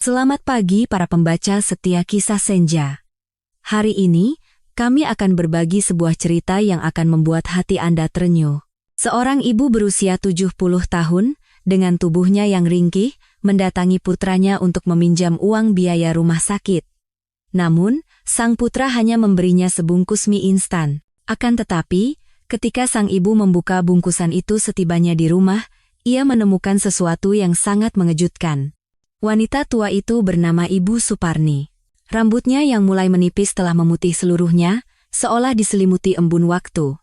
Selamat pagi para pembaca setia kisah Senja. Hari ini, kami akan berbagi sebuah cerita yang akan membuat hati Anda terenyuh. Seorang ibu berusia 70 tahun, dengan tubuhnya yang ringkih, mendatangi putranya untuk meminjam uang biaya rumah sakit. Namun, sang putra hanya memberinya sebungkus mie instan. Akan tetapi, ketika sang ibu membuka bungkusan itu setibanya di rumah, ia menemukan sesuatu yang sangat mengejutkan. Wanita tua itu bernama Ibu Suparni. Rambutnya yang mulai menipis telah memutih seluruhnya, seolah diselimuti embun waktu.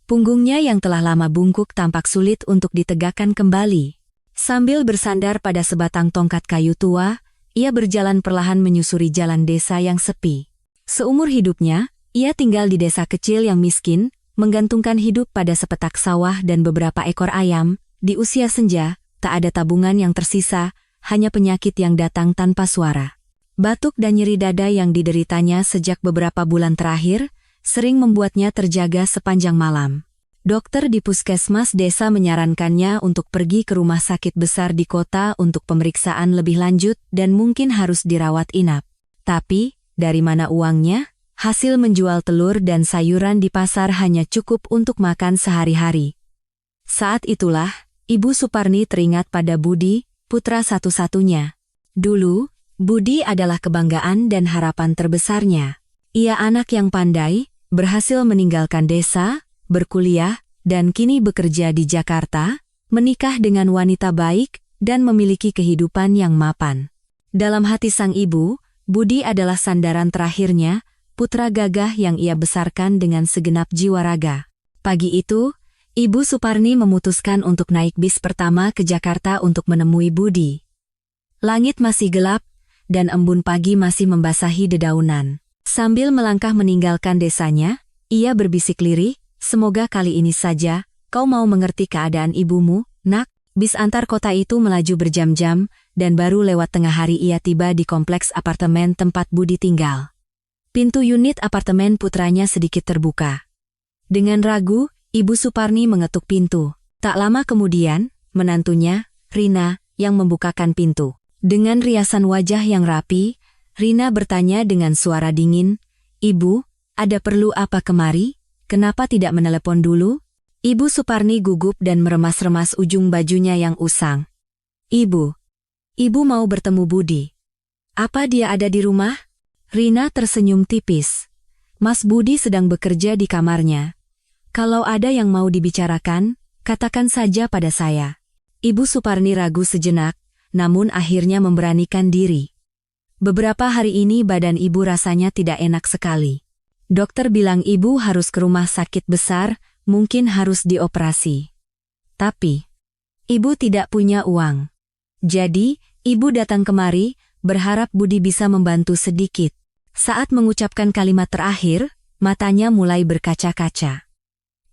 Punggungnya yang telah lama bungkuk tampak sulit untuk ditegakkan kembali. Sambil bersandar pada sebatang tongkat kayu tua, ia berjalan perlahan menyusuri jalan desa yang sepi. Seumur hidupnya, ia tinggal di desa kecil yang miskin, menggantungkan hidup pada sepetak sawah dan beberapa ekor ayam. Di usia senja, tak ada tabungan yang tersisa, hanya penyakit yang datang tanpa suara. Batuk dan nyeri dada yang dideritanya sejak beberapa bulan terakhir, sering membuatnya terjaga sepanjang malam. Dokter di puskesmas desa menyarankannya untuk pergi ke rumah sakit besar di kota untuk pemeriksaan lebih lanjut dan mungkin harus dirawat inap. Tapi, dari mana uangnya? Hasil menjual telur dan sayuran di pasar hanya cukup untuk makan sehari-hari. Saat itulah, Ibu Suparni teringat pada Budi, putra satu-satunya. Dulu, Budi adalah kebanggaan dan harapan terbesarnya. Ia anak yang pandai, berhasil meninggalkan desa, berkuliah, dan kini bekerja di Jakarta, menikah dengan wanita baik, dan memiliki kehidupan yang mapan. Dalam hati sang ibu, Budi adalah sandaran terakhirnya, putra gagah yang ia besarkan dengan segenap jiwa raga. Pagi itu, Ibu Suparni memutuskan untuk naik bis pertama ke Jakarta untuk menemui Budi. Langit masih gelap, dan embun pagi masih membasahi dedaunan. Sambil melangkah meninggalkan desanya, ia berbisik lirih, "Semoga kali ini saja, kau mau mengerti keadaan ibumu, nak." Bis antar kota itu melaju berjam-jam, dan baru lewat tengah hari ia tiba di kompleks apartemen tempat Budi tinggal. Pintu unit apartemen putranya sedikit terbuka. Dengan ragu, Ibu Suparni mengetuk pintu. Tak lama kemudian, menantunya, Rina, yang membukakan pintu. Dengan riasan wajah yang rapi, Rina bertanya dengan suara dingin, "Ibu, ada perlu apa kemari? Kenapa tidak menelepon dulu?" Ibu Suparni gugup dan meremas-remas ujung bajunya yang usang. Ibu mau bertemu Budi." "Apa dia ada di rumah?" Rina tersenyum tipis. "Mas Budi sedang bekerja di kamarnya. Kalau ada yang mau dibicarakan, katakan saja pada saya." Ibu Suparni ragu sejenak, namun akhirnya memberanikan diri. Beberapa hari ini badan ibu rasanya tidak enak sekali. Dokter bilang ibu harus ke rumah sakit besar, mungkin harus dioperasi. Tapi, ibu tidak punya uang. Jadi, ibu datang kemari, berharap Budi bisa membantu sedikit. Saat mengucapkan kalimat terakhir, matanya mulai berkaca-kaca.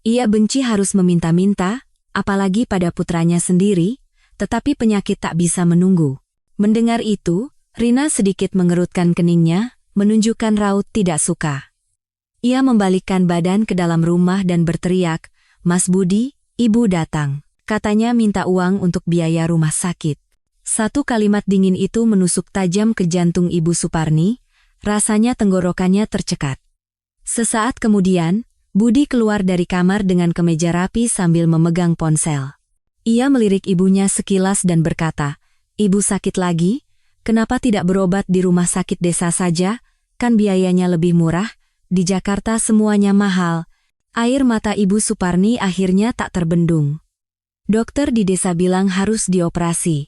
Ia benci harus meminta-minta, apalagi pada putranya sendiri, tetapi penyakit tak bisa menunggu. Mendengar itu, Rina sedikit mengerutkan keningnya, menunjukkan raut tidak suka. Ia membalikkan badan ke dalam rumah dan berteriak, "Mas Budi, ibu datang." Katanya minta uang untuk biaya rumah sakit. Satu kalimat dingin itu menusuk tajam ke jantung Ibu Suparni, rasanya tenggorokannya tercekat. Sesaat kemudian, Budi keluar dari kamar dengan kemeja rapi sambil memegang ponsel. Ia melirik ibunya sekilas dan berkata, "Ibu sakit lagi? Kenapa tidak berobat di rumah sakit desa saja? Kan biayanya lebih murah, di Jakarta semuanya mahal." Air mata Ibu Suparni akhirnya tak terbendung. Dokter di desa bilang harus dioperasi.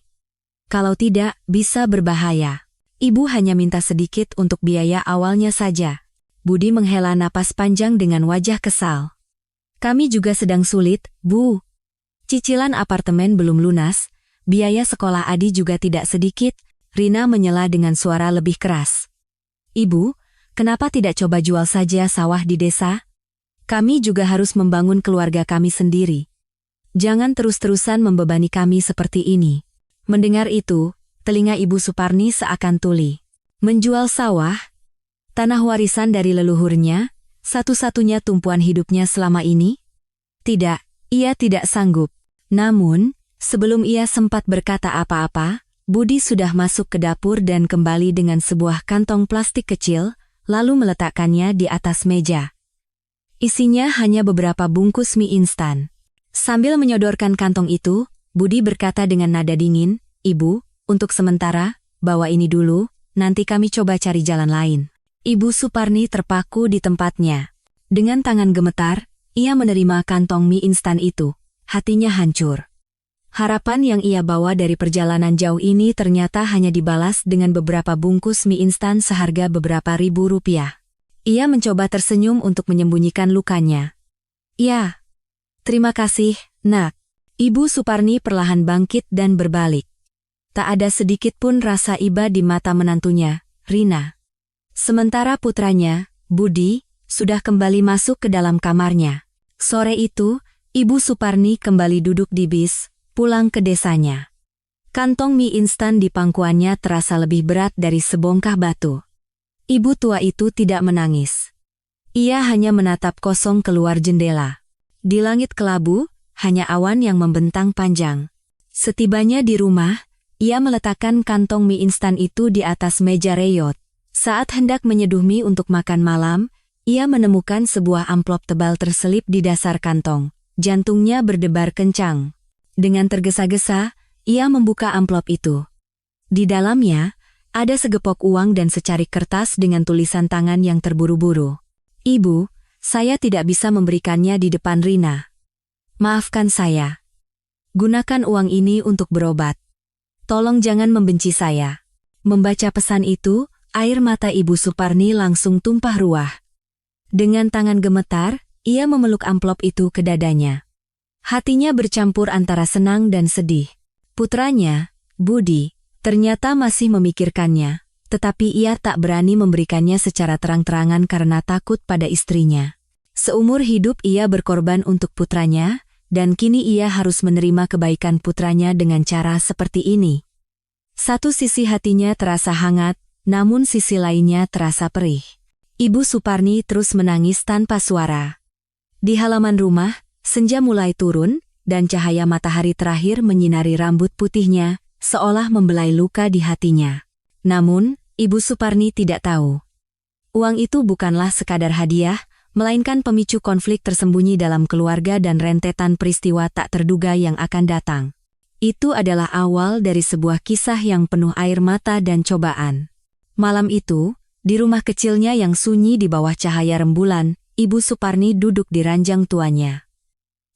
Kalau tidak, bisa berbahaya. Ibu hanya minta sedikit untuk biaya awalnya saja. Budi menghela napas panjang dengan wajah kesal. "Kami juga sedang sulit, Bu. Cicilan apartemen belum lunas, biaya sekolah Adi juga tidak sedikit." Rina menyela dengan suara lebih keras. "Ibu, kenapa tidak coba jual saja sawah di desa? Kami juga harus membangun keluarga kami sendiri. Jangan terus-terusan membebani kami seperti ini." Mendengar itu, telinga Ibu Suparni seakan tuli. Menjual sawah, tanah warisan dari leluhurnya, satu-satunya tumpuan hidupnya selama ini? Tidak, ia tidak sanggup. Namun, sebelum ia sempat berkata apa-apa, Budi sudah masuk ke dapur dan kembali dengan sebuah kantong plastik kecil, lalu meletakkannya di atas meja. Isinya hanya beberapa bungkus mie instan. Sambil menyodorkan kantong itu, Budi berkata dengan nada dingin, "Ibu, untuk sementara, bawa ini dulu, nanti kami coba cari jalan lain." Ibu Suparni terpaku di tempatnya. Dengan tangan gemetar, ia menerima kantong mie instan itu. Hatinya hancur. Harapan yang ia bawa dari perjalanan jauh ini ternyata hanya dibalas dengan beberapa bungkus mie instan seharga beberapa ribu rupiah. Ia mencoba tersenyum untuk menyembunyikan lukanya. "Ya, terima kasih, Nak." Ibu Suparni perlahan bangkit dan berbalik. Tak ada sedikit pun rasa iba di mata menantunya, Rina. Sementara putranya, Budi, sudah kembali masuk ke dalam kamarnya. Sore itu, Ibu Suparni kembali duduk di bis, pulang ke desanya. Kantong mie instan di pangkuannya terasa lebih berat dari sebongkah batu. Ibu tua itu tidak menangis. Ia hanya menatap kosong keluar jendela. Di langit kelabu, hanya awan yang membentang panjang. Setibanya di rumah, ia meletakkan kantong mie instan itu di atas meja reyot. Saat hendak menyeduh mie untuk makan malam, ia menemukan sebuah amplop tebal terselip di dasar kantong. Jantungnya berdebar kencang. Dengan tergesa-gesa, ia membuka amplop itu. Di dalamnya, ada segepok uang dan secarik kertas dengan tulisan tangan yang terburu-buru. "Ibu, saya tidak bisa memberikannya di depan Rina. Maafkan saya. Gunakan uang ini untuk berobat. Tolong jangan membenci saya." Membaca pesan itu, air mata Ibu Suparni langsung tumpah ruah. Dengan tangan gemetar, ia memeluk amplop itu ke dadanya. Hatinya bercampur antara senang dan sedih. Putranya, Budi, ternyata masih memikirkannya, tetapi ia tak berani memberikannya secara terang-terangan karena takut pada istrinya. Seumur hidup ia berkorban untuk putranya, dan kini ia harus menerima kebaikan putranya dengan cara seperti ini. Satu sisi hatinya terasa hangat, namun sisi lainnya terasa perih. Ibu Suparni terus menangis tanpa suara. Di halaman rumah, senja mulai turun, dan cahaya matahari terakhir menyinari rambut putihnya, seolah membelai luka di hatinya. Namun, Ibu Suparni tidak tahu. Uang itu bukanlah sekadar hadiah, melainkan pemicu konflik tersembunyi dalam keluarga dan rentetan peristiwa tak terduga yang akan datang. Itu adalah awal dari sebuah kisah yang penuh air mata dan cobaan. Malam itu, di rumah kecilnya yang sunyi di bawah cahaya rembulan, Ibu Suparni duduk di ranjang tuanya.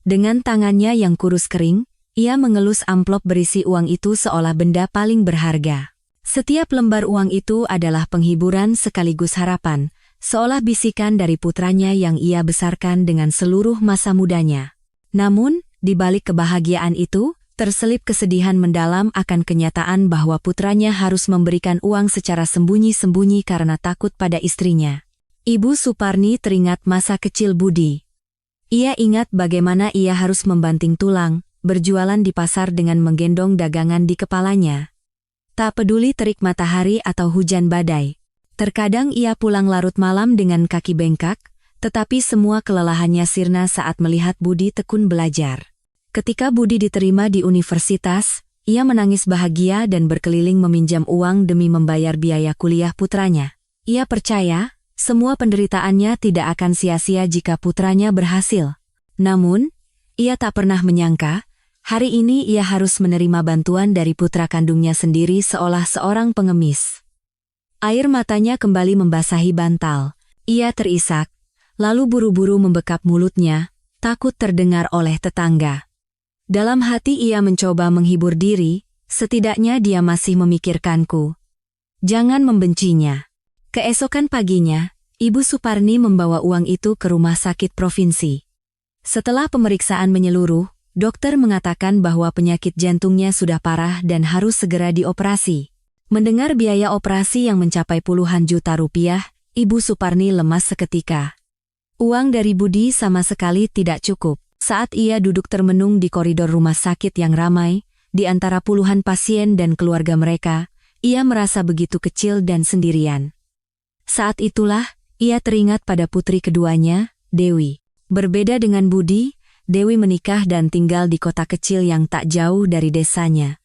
Dengan tangannya yang kurus kering, ia mengelus amplop berisi uang itu seolah benda paling berharga. Setiap lembar uang itu adalah penghiburan sekaligus harapan, seolah bisikan dari putranya yang ia besarkan dengan seluruh masa mudanya. Namun, di balik kebahagiaan itu, terselip kesedihan mendalam akan kenyataan bahwa putranya harus memberikan uang secara sembunyi-sembunyi karena takut pada istrinya. Ibu Suparni teringat masa kecil Budi. Ia ingat bagaimana ia harus membanting tulang, berjualan di pasar dengan menggendong dagangan di kepalanya. Tak peduli terik matahari atau hujan badai. Terkadang ia pulang larut malam dengan kaki bengkak, tetapi semua kelelahannya sirna saat melihat Budi tekun belajar. Ketika Budi diterima di universitas, ia menangis bahagia dan berkeliling meminjam uang demi membayar biaya kuliah putranya. Ia percaya, semua penderitaannya tidak akan sia-sia jika putranya berhasil. Namun, ia tak pernah menyangka, hari ini ia harus menerima bantuan dari putra kandungnya sendiri seolah seorang pengemis. Air matanya kembali membasahi bantal. Ia terisak, lalu buru-buru membekap mulutnya, takut terdengar oleh tetangga. Dalam hati ia mencoba menghibur diri, setidaknya dia masih memikirkanku. Jangan membencinya. Keesokan paginya, Ibu Suparni membawa uang itu ke rumah sakit provinsi. Setelah pemeriksaan menyeluruh, dokter mengatakan bahwa penyakit jantungnya sudah parah dan harus segera dioperasi. Mendengar biaya operasi yang mencapai puluhan juta rupiah, Ibu Suparni lemas seketika. Uang dari Budi sama sekali tidak cukup. Saat ia duduk termenung di koridor rumah sakit yang ramai, di antara puluhan pasien dan keluarga mereka, ia merasa begitu kecil dan sendirian. Saat itulah, ia teringat pada putri keduanya, Dewi. Berbeda dengan Budi, Dewi menikah dan tinggal di kota kecil yang tak jauh dari desanya.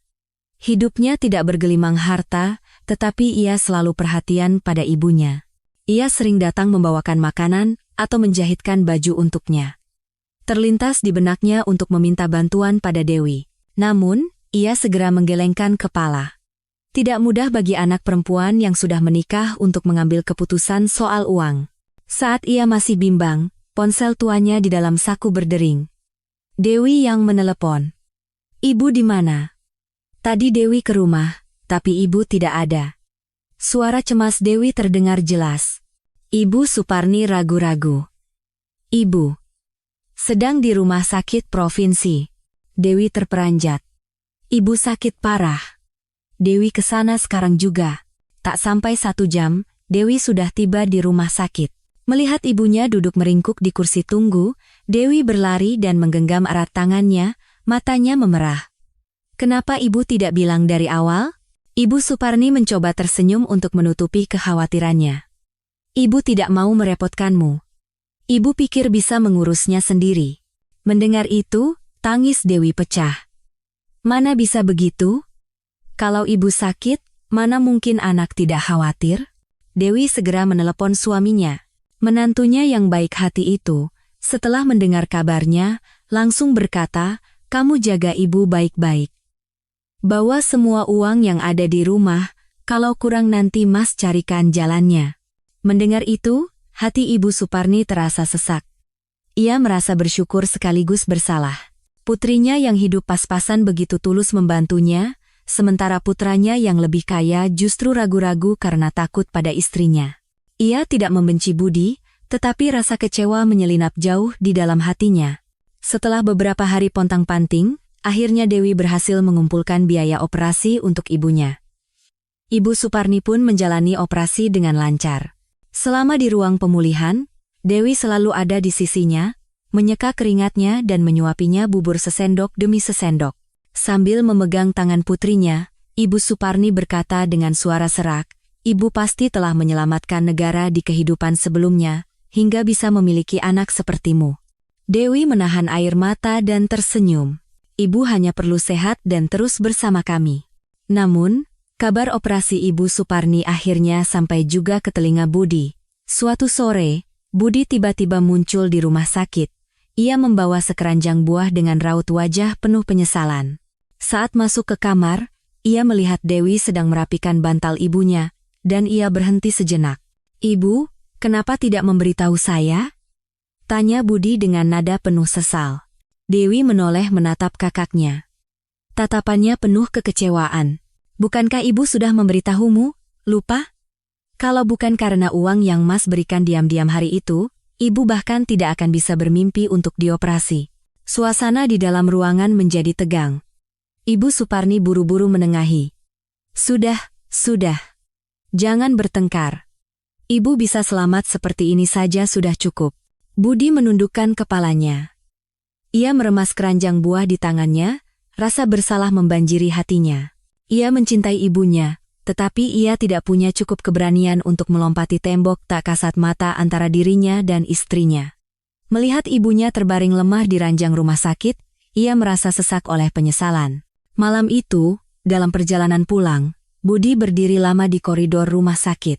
Hidupnya tidak bergelimang harta, tetapi ia selalu perhatian pada ibunya. Ia sering datang membawakan makanan atau menjahitkan baju untuknya. Terlintas di benaknya untuk meminta bantuan pada Dewi. Namun, ia segera menggelengkan kepala. Tidak mudah bagi anak perempuan yang sudah menikah untuk mengambil keputusan soal uang. Saat ia masih bimbang, ponsel tuanya di dalam saku berdering. Dewi yang menelepon. "Ibu di mana?" Tadi Dewi ke rumah, tapi ibu tidak ada. Suara cemas Dewi terdengar jelas. Ibu Suparni ragu-ragu. "Ibu sedang di rumah sakit provinsi." Dewi terperanjat. "Ibu sakit parah." Dewi ke sana sekarang juga. Tak sampai 1 jam, Dewi sudah tiba di rumah sakit. Melihat ibunya duduk meringkuk di kursi tunggu, Dewi berlari dan menggenggam erat tangannya, matanya memerah. "Kenapa ibu tidak bilang dari awal?" Ibu Suparni mencoba tersenyum untuk menutupi kekhawatirannya. "Ibu tidak mau merepotkanmu. Ibu pikir bisa mengurusnya sendiri." Mendengar itu, tangis Dewi pecah. "Mana bisa begitu? Kalau ibu sakit, mana mungkin anak tidak khawatir?" Dewi segera menelepon suaminya. Menantunya yang baik hati itu, setelah mendengar kabarnya, langsung berkata, "Kamu jaga ibu baik-baik. Bawa semua uang yang ada di rumah, kalau kurang nanti Mas carikan jalannya." Mendengar itu, hati Ibu Suparni terasa sesak. Ia merasa bersyukur sekaligus bersalah. Putrinya yang hidup pas-pasan begitu tulus membantunya, sementara putranya yang lebih kaya justru ragu-ragu karena takut pada istrinya. Ia tidak membenci Budi, tetapi rasa kecewa menyelinap jauh di dalam hatinya. Setelah beberapa hari pontang-panting, akhirnya Dewi berhasil mengumpulkan biaya operasi untuk ibunya. Ibu Suparni pun menjalani operasi dengan lancar. Selama di ruang pemulihan, Dewi selalu ada di sisinya, menyeka keringatnya dan menyuapinya bubur sesendok demi sesendok. Sambil memegang tangan putrinya, Ibu Suparni berkata dengan suara serak, "Ibu pasti telah menyelamatkan negara di kehidupan sebelumnya, hingga bisa memiliki anak sepertimu." Dewi menahan air mata dan tersenyum. "Ibu hanya perlu sehat dan terus bersama kami." Namun, kabar operasi Ibu Suparni akhirnya sampai juga ke telinga Budi. Suatu sore, Budi tiba-tiba muncul di rumah sakit. Ia membawa sekeranjang buah dengan raut wajah penuh penyesalan. Saat masuk ke kamar, ia melihat Dewi sedang merapikan bantal ibunya, dan ia berhenti sejenak. "Ibu, kenapa tidak memberitahu saya?" tanya Budi dengan nada penuh sesal. Dewi menoleh menatap kakaknya. Tatapannya penuh kekecewaan. "Bukankah ibu sudah memberitahumu? Lupa? Kalau bukan karena uang yang Mas berikan diam-diam hari itu, ibu bahkan tidak akan bisa bermimpi untuk dioperasi." Suasana di dalam ruangan menjadi tegang. Ibu Suparni buru-buru menengahi. Sudah. Jangan bertengkar. Ibu bisa selamat seperti ini saja sudah cukup." Budi menundukkan kepalanya. Ia meremas keranjang buah di tangannya, rasa bersalah membanjiri hatinya. Ia mencintai ibunya, tetapi ia tidak punya cukup keberanian untuk melompati tembok tak kasat mata antara dirinya dan istrinya. Melihat ibunya terbaring lemah di ranjang rumah sakit, ia merasa sesak oleh penyesalan. Malam itu, dalam perjalanan pulang, Budi berdiri lama di koridor rumah sakit.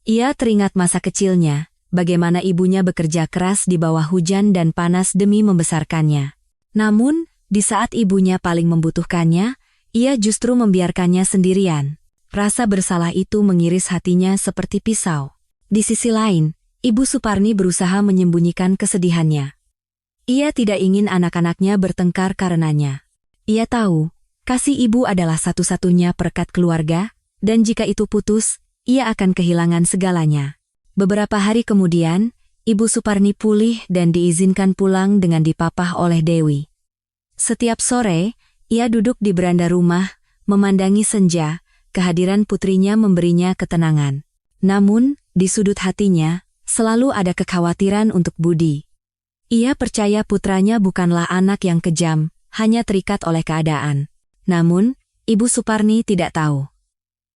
Ia teringat masa kecilnya, bagaimana ibunya bekerja keras di bawah hujan dan panas demi membesarkannya. Namun, di saat ibunya paling membutuhkannya, ia justru membiarkannya sendirian. Rasa bersalah itu mengiris hatinya seperti pisau. Di sisi lain, Ibu Suparni berusaha menyembunyikan kesedihannya. Ia tidak ingin anak-anaknya bertengkar karenanya. Ia tahu, kasih ibu adalah satu-satunya perekat keluarga, dan jika itu putus, ia akan kehilangan segalanya. Beberapa hari kemudian, Ibu Suparni pulih dan diizinkan pulang dengan dipapah oleh Dewi. Setiap sore, ia duduk di beranda rumah, memandangi senja, kehadiran putrinya memberinya ketenangan. Namun, di sudut hatinya, selalu ada kekhawatiran untuk Budi. Ia percaya putranya bukanlah anak yang kejam, hanya terikat oleh keadaan. Namun, Ibu Suparni tidak tahu.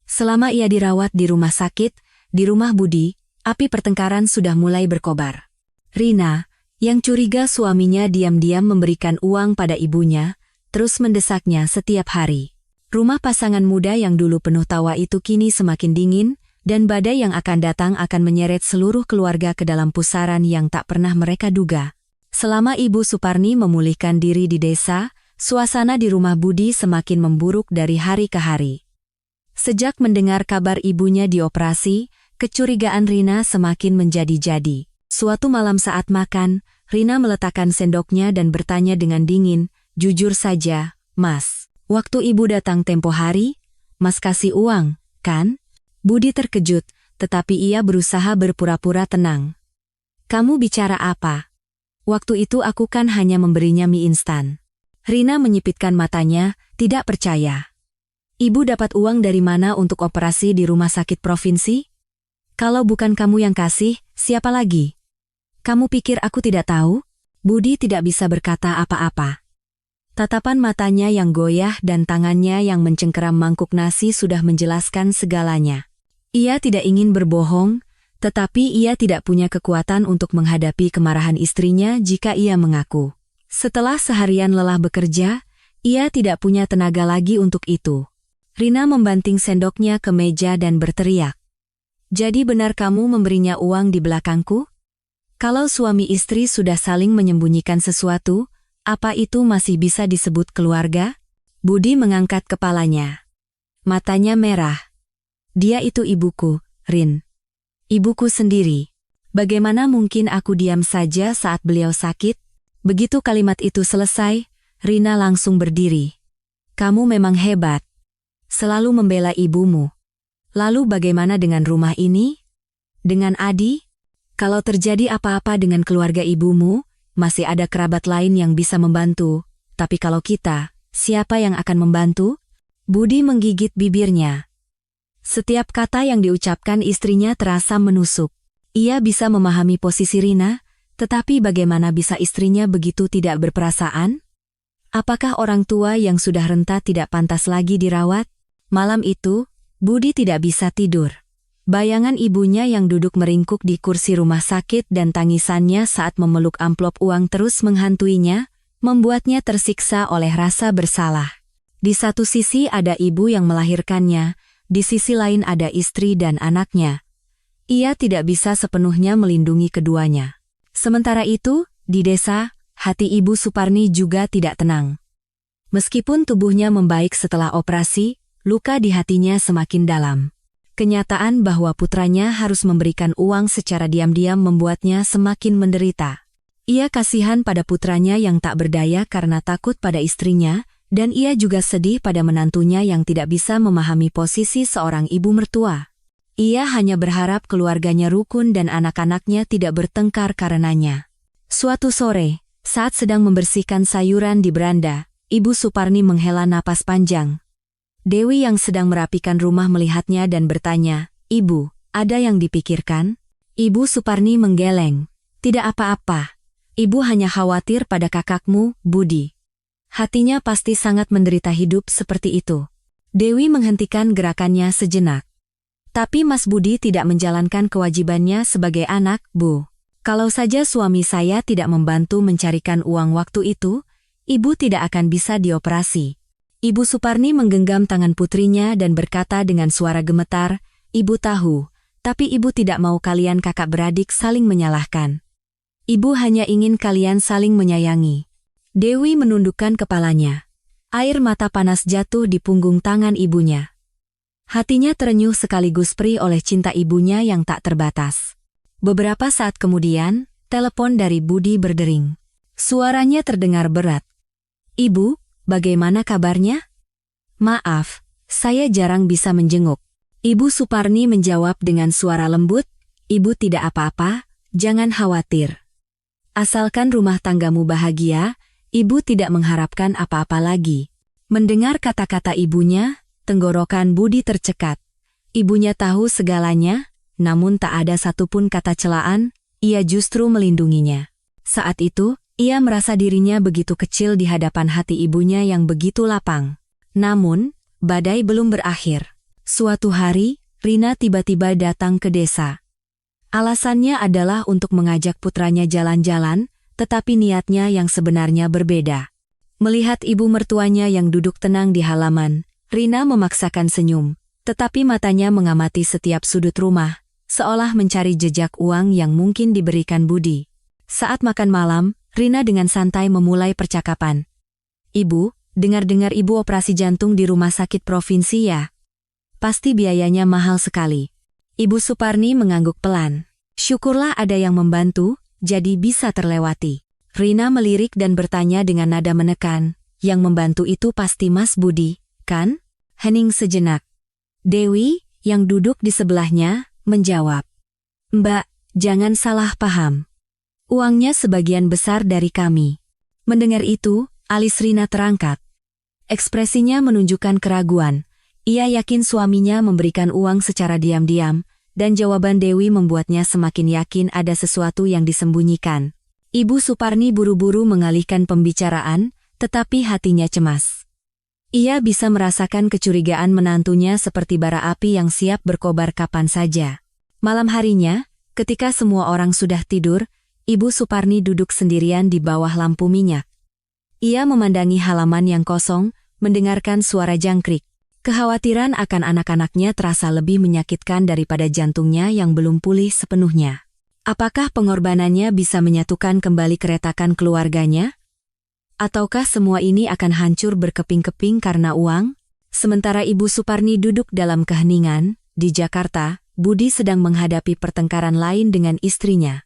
Selama ia dirawat di rumah sakit, di rumah Budi, api pertengkaran sudah mulai berkobar. Rina, yang curiga suaminya diam-diam memberikan uang pada ibunya, terus mendesaknya setiap hari. Rumah pasangan muda yang dulu penuh tawa itu kini semakin dingin, dan badai yang akan datang akan menyeret seluruh keluarga ke dalam pusaran yang tak pernah mereka duga. Selama Ibu Suparni memulihkan diri di desa, suasana di rumah Budi semakin memburuk dari hari ke hari. Sejak mendengar kabar ibunya dioperasi, kecurigaan Rina semakin menjadi-jadi. Suatu malam saat makan, Rina meletakkan sendoknya dan bertanya dengan dingin, "Jujur saja, Mas, waktu ibu datang tempo hari, Mas kasih uang, kan?" Budi terkejut, tetapi ia berusaha berpura-pura tenang. "Kamu bicara apa? Waktu itu aku kan hanya memberinya mie instan." Rina menyipitkan matanya, tidak percaya. "Ibu dapat uang dari mana untuk operasi di rumah sakit provinsi? Kalau bukan kamu yang kasih, siapa lagi? Kamu pikir aku tidak tahu?" Budi tidak bisa berkata apa-apa. Tatapan matanya yang goyah dan tangannya yang mencengkeram mangkuk nasi sudah menjelaskan segalanya. Ia tidak ingin berbohong, tetapi ia tidak punya kekuatan untuk menghadapi kemarahan istrinya jika ia mengaku. Setelah seharian lelah bekerja, ia tidak punya tenaga lagi untuk itu. Rina membanting sendoknya ke meja dan berteriak, "Jadi benar kamu memberinya uang di belakangku? Kalau suami istri sudah saling menyembunyikan sesuatu, apa itu masih bisa disebut keluarga?" Budi mengangkat kepalanya. Matanya merah. "Dia itu ibuku, Rin. Ibuku sendiri. Bagaimana mungkin aku diam saja saat beliau sakit?" Begitu kalimat itu selesai, Rina langsung berdiri. "Kamu memang hebat. Selalu membela ibumu. Lalu bagaimana dengan rumah ini? Dengan Adi? Kalau terjadi apa-apa dengan keluarga ibumu, masih ada kerabat lain yang bisa membantu. Tapi kalau kita, siapa yang akan membantu?" Budi menggigit bibirnya. Setiap kata yang diucapkan istrinya terasa menusuk. Ia bisa memahami posisi Rina, tetapi bagaimana bisa istrinya begitu tidak berperasaan? Apakah orang tua yang sudah renta tidak pantas lagi dirawat? Malam itu, Budi tidak bisa tidur. Bayangan ibunya yang duduk meringkuk di kursi rumah sakit dan tangisannya saat memeluk amplop uang terus menghantuinya, membuatnya tersiksa oleh rasa bersalah. Di satu sisi ada ibu yang melahirkannya, di sisi lain ada istri dan anaknya. Ia tidak bisa sepenuhnya melindungi keduanya. Sementara itu, di desa, hati Ibu Suparni juga tidak tenang. Meskipun tubuhnya membaik setelah operasi, luka di hatinya semakin dalam. Kenyataan bahwa putranya harus memberikan uang secara diam-diam membuatnya semakin menderita. Ia kasihan pada putranya yang tak berdaya karena takut pada istrinya, dan ia juga sedih pada menantunya yang tidak bisa memahami posisi seorang ibu mertua. Ia hanya berharap keluarganya rukun dan anak-anaknya tidak bertengkar karenanya. Suatu sore, saat sedang membersihkan sayuran di beranda, Ibu Suparni menghela napas panjang. Dewi yang sedang merapikan rumah melihatnya dan bertanya, "Ibu, ada yang dipikirkan?" Ibu Suparni menggeleng. "Tidak apa-apa. Ibu hanya khawatir pada kakakmu, Budi. Hatinya pasti sangat menderita hidup seperti itu." Dewi menghentikan gerakannya sejenak. "Tapi Mas Budi tidak menjalankan kewajibannya sebagai anak, Bu. Kalau saja suami saya tidak membantu mencarikan uang waktu itu, Ibu tidak akan bisa dioperasi." Ibu Suparni menggenggam tangan putrinya dan berkata dengan suara gemetar, "Ibu tahu, tapi Ibu tidak mau kalian kakak beradik saling menyalahkan. Ibu hanya ingin kalian saling menyayangi." Dewi menundukkan kepalanya. Air mata panas jatuh di punggung tangan ibunya. Hatinya terenyuh sekaligus perih oleh cinta ibunya yang tak terbatas. Beberapa saat kemudian, telepon dari Budi berdering. Suaranya terdengar berat. "Ibu, bagaimana kabarnya?" "Maaf, saya jarang bisa menjenguk." Ibu Suparni menjawab dengan suara lembut, "Ibu tidak apa-apa, jangan khawatir. Asalkan rumah tanggamu bahagia, Ibu tidak mengharapkan apa-apa lagi." Mendengar kata-kata ibunya, tenggorokan Budi tercekat. Ibunya tahu segalanya, namun tak ada satupun kata celaan, ia justru melindunginya. Saat itu, ia merasa dirinya begitu kecil di hadapan hati ibunya yang begitu lapang. Namun, badai belum berakhir. Suatu hari, Rina tiba-tiba datang ke desa. Alasannya adalah untuk mengajak putranya jalan-jalan, tetapi niatnya yang sebenarnya berbeda. Melihat ibu mertuanya yang duduk tenang di halaman, Rina memaksakan senyum, tetapi matanya mengamati setiap sudut rumah, seolah mencari jejak uang yang mungkin diberikan Budi. Saat makan malam, Rina dengan santai memulai percakapan. "Ibu, dengar-dengar ibu operasi jantung di rumah sakit provinsi ya? Pasti biayanya mahal sekali." Ibu Suparni mengangguk pelan. "Syukurlah ada yang membantu, jadi bisa terlewati." Rina melirik dan bertanya dengan nada menekan, "Yang membantu itu pasti Mas Budi, kan?" Hening sejenak. Dewi, yang duduk di sebelahnya, menjawab, "Mbak, jangan salah paham. Uangnya sebagian besar dari kami." Mendengar itu, alis Rina terangkat. Ekspresinya menunjukkan keraguan. Ia yakin suaminya memberikan uang secara diam-diam, dan jawaban Dewi membuatnya semakin yakin ada sesuatu yang disembunyikan. Ibu Suparni buru-buru mengalihkan pembicaraan, tetapi hatinya cemas. Ia bisa merasakan kecurigaan menantunya seperti bara api yang siap berkobar kapan saja. Malam harinya, ketika semua orang sudah tidur, Ibu Suparni duduk sendirian di bawah lampu minyak. Ia memandangi halaman yang kosong, mendengarkan suara jangkrik. Kekhawatiran akan anak-anaknya terasa lebih menyakitkan daripada jantungnya yang belum pulih sepenuhnya. Apakah pengorbanannya bisa menyatukan kembali keretakan keluarganya? Ataukah semua ini akan hancur berkeping-keping karena uang? Sementara Ibu Suparni duduk dalam keheningan, di Jakarta, Budi sedang menghadapi pertengkaran lain dengan istrinya.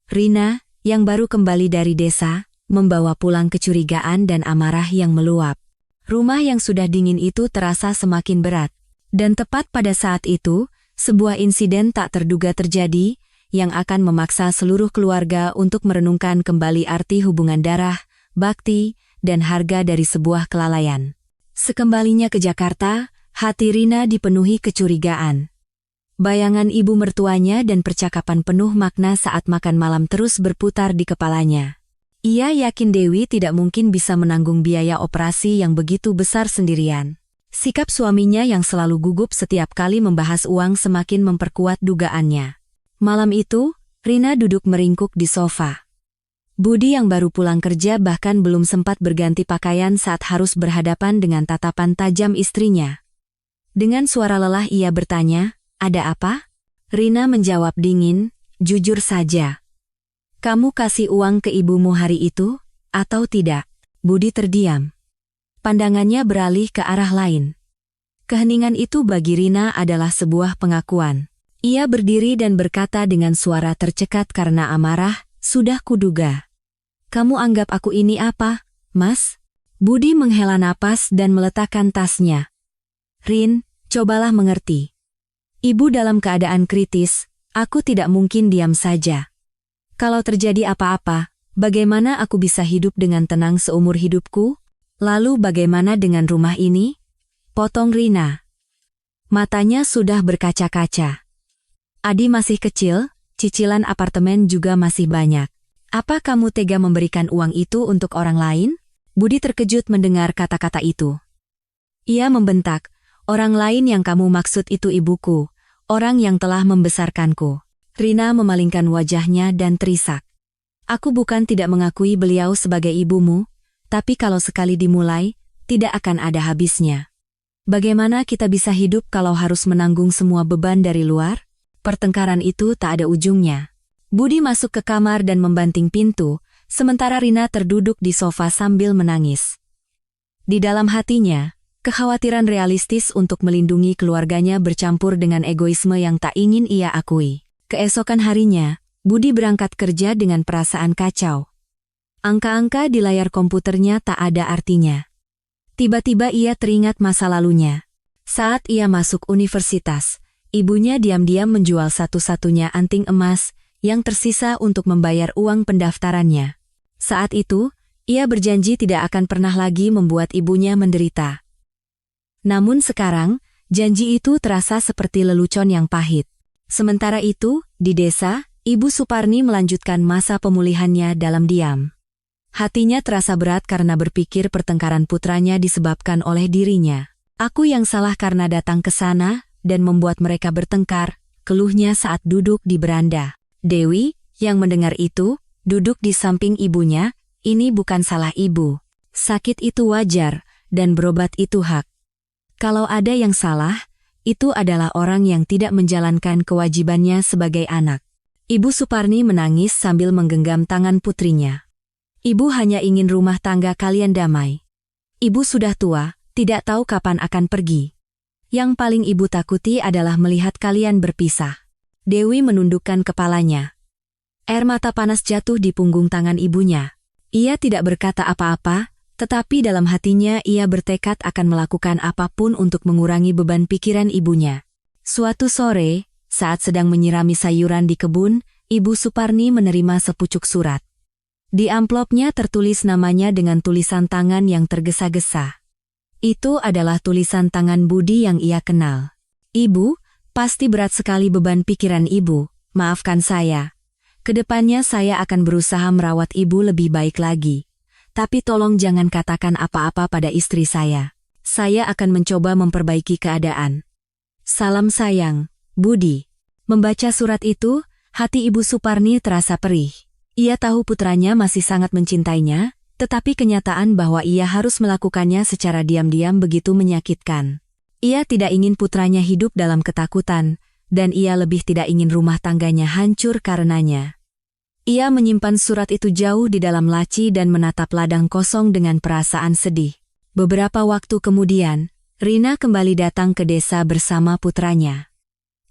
Rina, yang baru kembali dari desa, membawa pulang kecurigaan dan amarah yang meluap. Rumah yang sudah dingin itu terasa semakin berat. Dan tepat pada saat itu, sebuah insiden tak terduga terjadi, yang akan memaksa seluruh keluarga untuk merenungkan kembali arti hubungan darah, bakti, dan harga dari sebuah kelalaian. Sekembalinya ke Jakarta, hati Rina dipenuhi kecurigaan. Bayangan ibu mertuanya dan percakapan penuh makna saat makan malam terus berputar di kepalanya. Ia yakin Dewi tidak mungkin bisa menanggung biaya operasi yang begitu besar sendirian. Sikap suaminya yang selalu gugup setiap kali membahas uang semakin memperkuat dugaannya. Malam itu, Rina duduk meringkuk di sofa. Budi yang baru pulang kerja bahkan belum sempat berganti pakaian saat harus berhadapan dengan tatapan tajam istrinya. Dengan suara lelah ia bertanya, "Ada apa?" Rina menjawab dingin, "Jujur saja. Kamu kasih uang ke ibumu hari itu, atau tidak?" Budi terdiam. Pandangannya beralih ke arah lain. Keheningan itu bagi Rina adalah sebuah pengakuan. Ia berdiri dan berkata dengan suara tercekat karena amarah, "Sudah kuduga. Kamu anggap aku ini apa, Mas?" Budi menghela napas dan meletakkan tasnya. "Rin, cobalah mengerti. Ibu dalam keadaan kritis, aku tidak mungkin diam saja. Kalau terjadi apa-apa, bagaimana aku bisa hidup dengan tenang seumur hidupku? Lalu bagaimana dengan rumah ini?" Potong Rina. Matanya sudah berkaca-kaca. "Adi masih kecil, cicilan apartemen juga masih banyak. Apa kamu tega memberikan uang itu untuk orang lain?" Budi terkejut mendengar kata-kata itu. Ia membentak, "Orang lain yang kamu maksud itu ibuku, orang yang telah membesarkanku." Rina memalingkan wajahnya dan terisak. "Aku bukan tidak mengakui beliau sebagai ibumu, tapi kalau sekali dimulai, tidak akan ada habisnya. Bagaimana kita bisa hidup kalau harus menanggung semua beban dari luar?" Pertengkaran itu tak ada ujungnya. Budi masuk ke kamar dan membanting pintu, sementara Rina terduduk di sofa sambil menangis. Di dalam hatinya, kekhawatiran realistis untuk melindungi keluarganya bercampur dengan egoisme yang tak ingin ia akui. Keesokan harinya, Budi berangkat kerja dengan perasaan kacau. Angka-angka di layar komputernya tak ada artinya. Tiba-tiba ia teringat masa lalunya. Saat ia masuk universitas, ibunya diam-diam menjual satu-satunya anting emas yang tersisa untuk membayar uang pendaftarannya. Saat itu, ia berjanji tidak akan pernah lagi membuat ibunya menderita. Namun sekarang, janji itu terasa seperti lelucon yang pahit. Sementara itu, di desa, Ibu Suparni melanjutkan masa pemulihannya dalam diam. Hatinya terasa berat karena berpikir pertengkaran putranya disebabkan oleh dirinya. "Aku yang salah karena datang ke sana dan membuat mereka bertengkar," keluhnya saat duduk di beranda. Dewi, yang mendengar itu, duduk di samping ibunya. "Ini bukan salah ibu. Sakit itu wajar, dan berobat itu hak. Kalau ada yang salah, itu adalah orang yang tidak menjalankan kewajibannya sebagai anak. Ibu Suparni menangis sambil menggenggam tangan putrinya. Ibu hanya ingin rumah tangga kalian damai. Ibu sudah tua, tidak tahu kapan akan pergi. Yang paling ibu takuti adalah melihat kalian berpisah. Dewi menundukkan kepalanya. Air mata panas jatuh di punggung tangan ibunya. Ia tidak berkata apa-apa, tetapi dalam hatinya ia bertekad akan melakukan apapun untuk mengurangi beban pikiran ibunya. Suatu sore, saat sedang menyirami sayuran di kebun, Ibu Suparni menerima sepucuk surat. Di amplopnya tertulis namanya dengan tulisan tangan yang tergesa-gesa. Itu adalah tulisan tangan Budi yang ia kenal. Ibu, pasti berat sekali beban pikiran ibu, maafkan saya. Kedepannya saya akan berusaha merawat ibu lebih baik lagi. Tapi tolong jangan katakan apa-apa pada istri saya. Saya akan mencoba memperbaiki keadaan. Salam sayang, Budi. Membaca surat itu, hati Ibu Suparni terasa perih. Ia tahu putranya masih sangat mencintainya, tetapi kenyataan bahwa ia harus melakukannya secara diam-diam begitu menyakitkan. Ia tidak ingin putranya hidup dalam ketakutan, dan ia lebih tidak ingin rumah tangganya hancur karenanya. Ia menyimpan surat itu jauh di dalam laci dan menatap ladang kosong dengan perasaan sedih. Beberapa waktu kemudian, Rina kembali datang ke desa bersama putranya.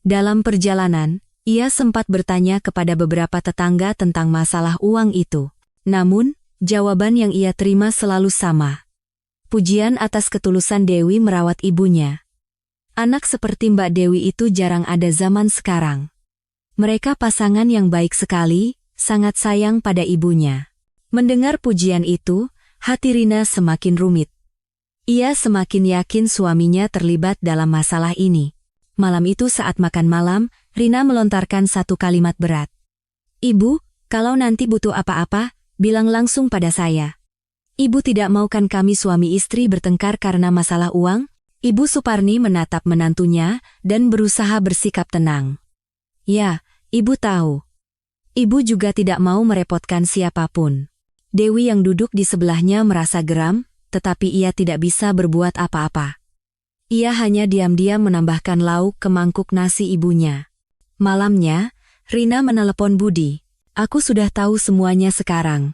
Dalam perjalanan, ia sempat bertanya kepada beberapa tetangga tentang masalah uang itu. Namun, jawaban yang ia terima selalu sama. Pujian atas ketulusan Dewi merawat ibunya. Anak seperti Mbak Dewi itu jarang ada zaman sekarang. Mereka pasangan yang baik sekali, sangat sayang pada ibunya. Mendengar pujian itu, hati Rina semakin rumit. Ia semakin yakin suaminya terlibat dalam masalah ini. Malam itu saat makan malam, Rina melontarkan satu kalimat berat. Ibu, kalau nanti butuh apa-apa, bilang langsung pada saya. Ibu tidak mau kan kami suami istri bertengkar karena masalah uang? Ibu Suparni menatap menantunya dan berusaha bersikap tenang. Ya, ibu tahu. Ibu juga tidak mau merepotkan siapapun. Dewi yang duduk di sebelahnya merasa geram, tetapi ia tidak bisa berbuat apa-apa. Ia hanya diam-diam menambahkan lauk ke mangkuk nasi ibunya. Malamnya, Rina menelepon Budi. Aku sudah tahu semuanya sekarang.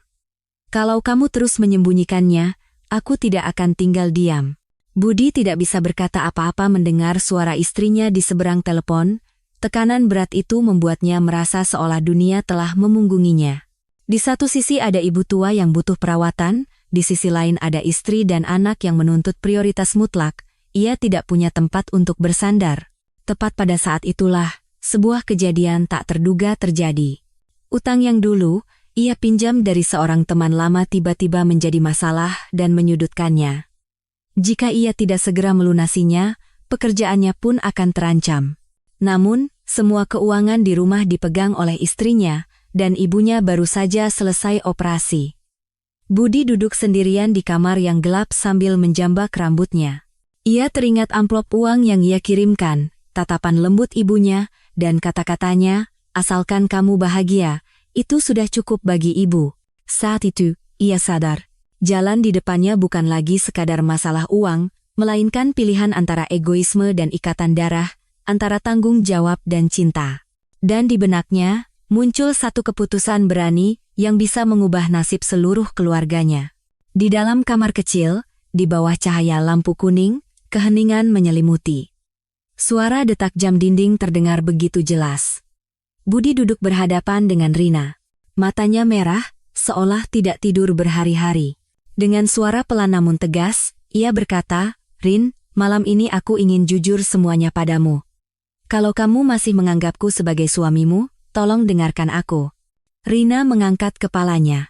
Kalau kamu terus menyembunyikannya, aku tidak akan tinggal diam. Budi tidak bisa berkata apa-apa mendengar suara istrinya di seberang telepon. Tekanan berat itu membuatnya merasa seolah dunia telah memunggunginya. Di satu sisi ada ibu tua yang butuh perawatan, di sisi lain ada istri dan anak yang menuntut prioritas mutlak. Ia tidak punya tempat untuk bersandar. Tepat pada saat itulah, sebuah kejadian tak terduga terjadi. Utang yang dulu, ia pinjam dari seorang teman lama tiba-tiba menjadi masalah dan menyudutkannya. Jika ia tidak segera melunasinya, pekerjaannya pun akan terancam. Namun, semua keuangan di rumah dipegang oleh istrinya, dan ibunya baru saja selesai operasi. Budi duduk sendirian di kamar yang gelap sambil menjambak rambutnya. Ia teringat amplop uang yang ia kirimkan, tatapan lembut ibunya, dan kata-katanya, asalkan kamu bahagia, itu sudah cukup bagi ibu. Saat itu, ia sadar, jalan di depannya bukan lagi sekadar masalah uang, melainkan pilihan antara egoisme dan ikatan darah, antara tanggung jawab dan cinta. Dan di benaknya, muncul satu keputusan berani yang bisa mengubah nasib seluruh keluarganya. Di dalam kamar kecil, di bawah cahaya lampu kuning, keheningan menyelimuti. Suara detak jam dinding terdengar begitu jelas. Budi duduk berhadapan dengan Rina. Matanya merah, seolah tidak tidur berhari-hari. Dengan suara pelan namun tegas, ia berkata, Rin, malam ini aku ingin jujur semuanya padamu. Kalau kamu masih menganggapku sebagai suamimu, tolong dengarkan aku. Rina mengangkat kepalanya.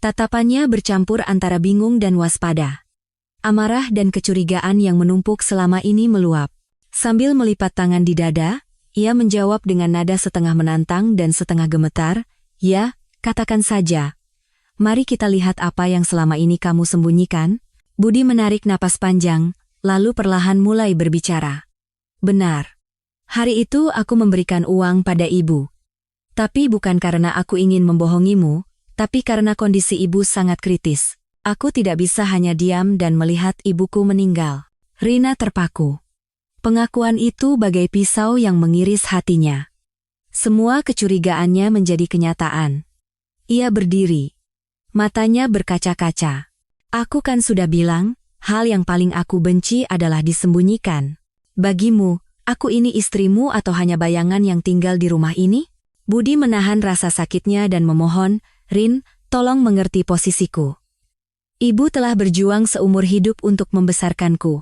Tatapannya bercampur antara bingung dan waspada. Amarah dan kecurigaan yang menumpuk selama ini meluap. Sambil melipat tangan di dada, ia menjawab dengan nada setengah menantang dan setengah gemetar, ya, katakan saja. Mari kita lihat apa yang selama ini kamu sembunyikan. Budi menarik napas panjang, lalu perlahan mulai berbicara. Benar. Hari itu aku memberikan uang pada ibu. Tapi bukan karena aku ingin membohongimu, tapi karena kondisi ibu sangat kritis. Aku tidak bisa hanya diam dan melihat ibuku meninggal. Rina terpaku. Pengakuan itu bagai pisau yang mengiris hatinya. Semua kecurigaannya menjadi kenyataan. Ia berdiri. Matanya berkaca-kaca. Aku kan sudah bilang, hal yang paling aku benci adalah disembunyikan. Bagimu, aku ini istrimu atau hanya bayangan yang tinggal di rumah ini? Budi menahan rasa sakitnya dan memohon, Rin, tolong mengerti posisiku. Ibu telah berjuang seumur hidup untuk membesarkanku.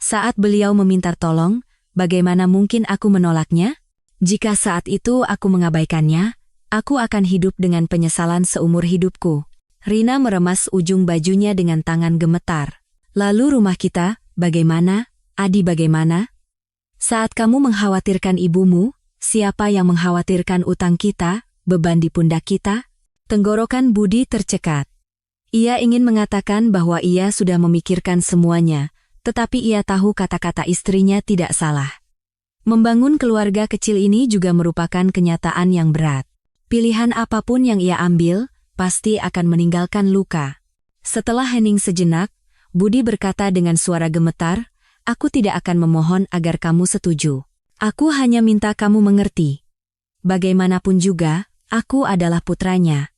Saat beliau meminta tolong, bagaimana mungkin aku menolaknya? Jika saat itu aku mengabaikannya, aku akan hidup dengan penyesalan seumur hidupku. Rina meremas ujung bajunya dengan tangan gemetar. Lalu rumah kita, bagaimana? Adi bagaimana? Saat kamu mengkhawatirkan ibumu, siapa yang mengkhawatirkan utang kita, beban di pundak kita? Tenggorokan Budi tercekat. Ia ingin mengatakan bahwa ia sudah memikirkan semuanya, tetapi ia tahu kata-kata istrinya tidak salah. Membangun keluarga kecil ini juga merupakan kenyataan yang berat. Pilihan apapun yang ia ambil, pasti akan meninggalkan luka. Setelah hening sejenak, Budi berkata dengan suara gemetar, aku tidak akan memohon agar kamu setuju. Aku hanya minta kamu mengerti. Bagaimanapun juga, aku adalah putranya.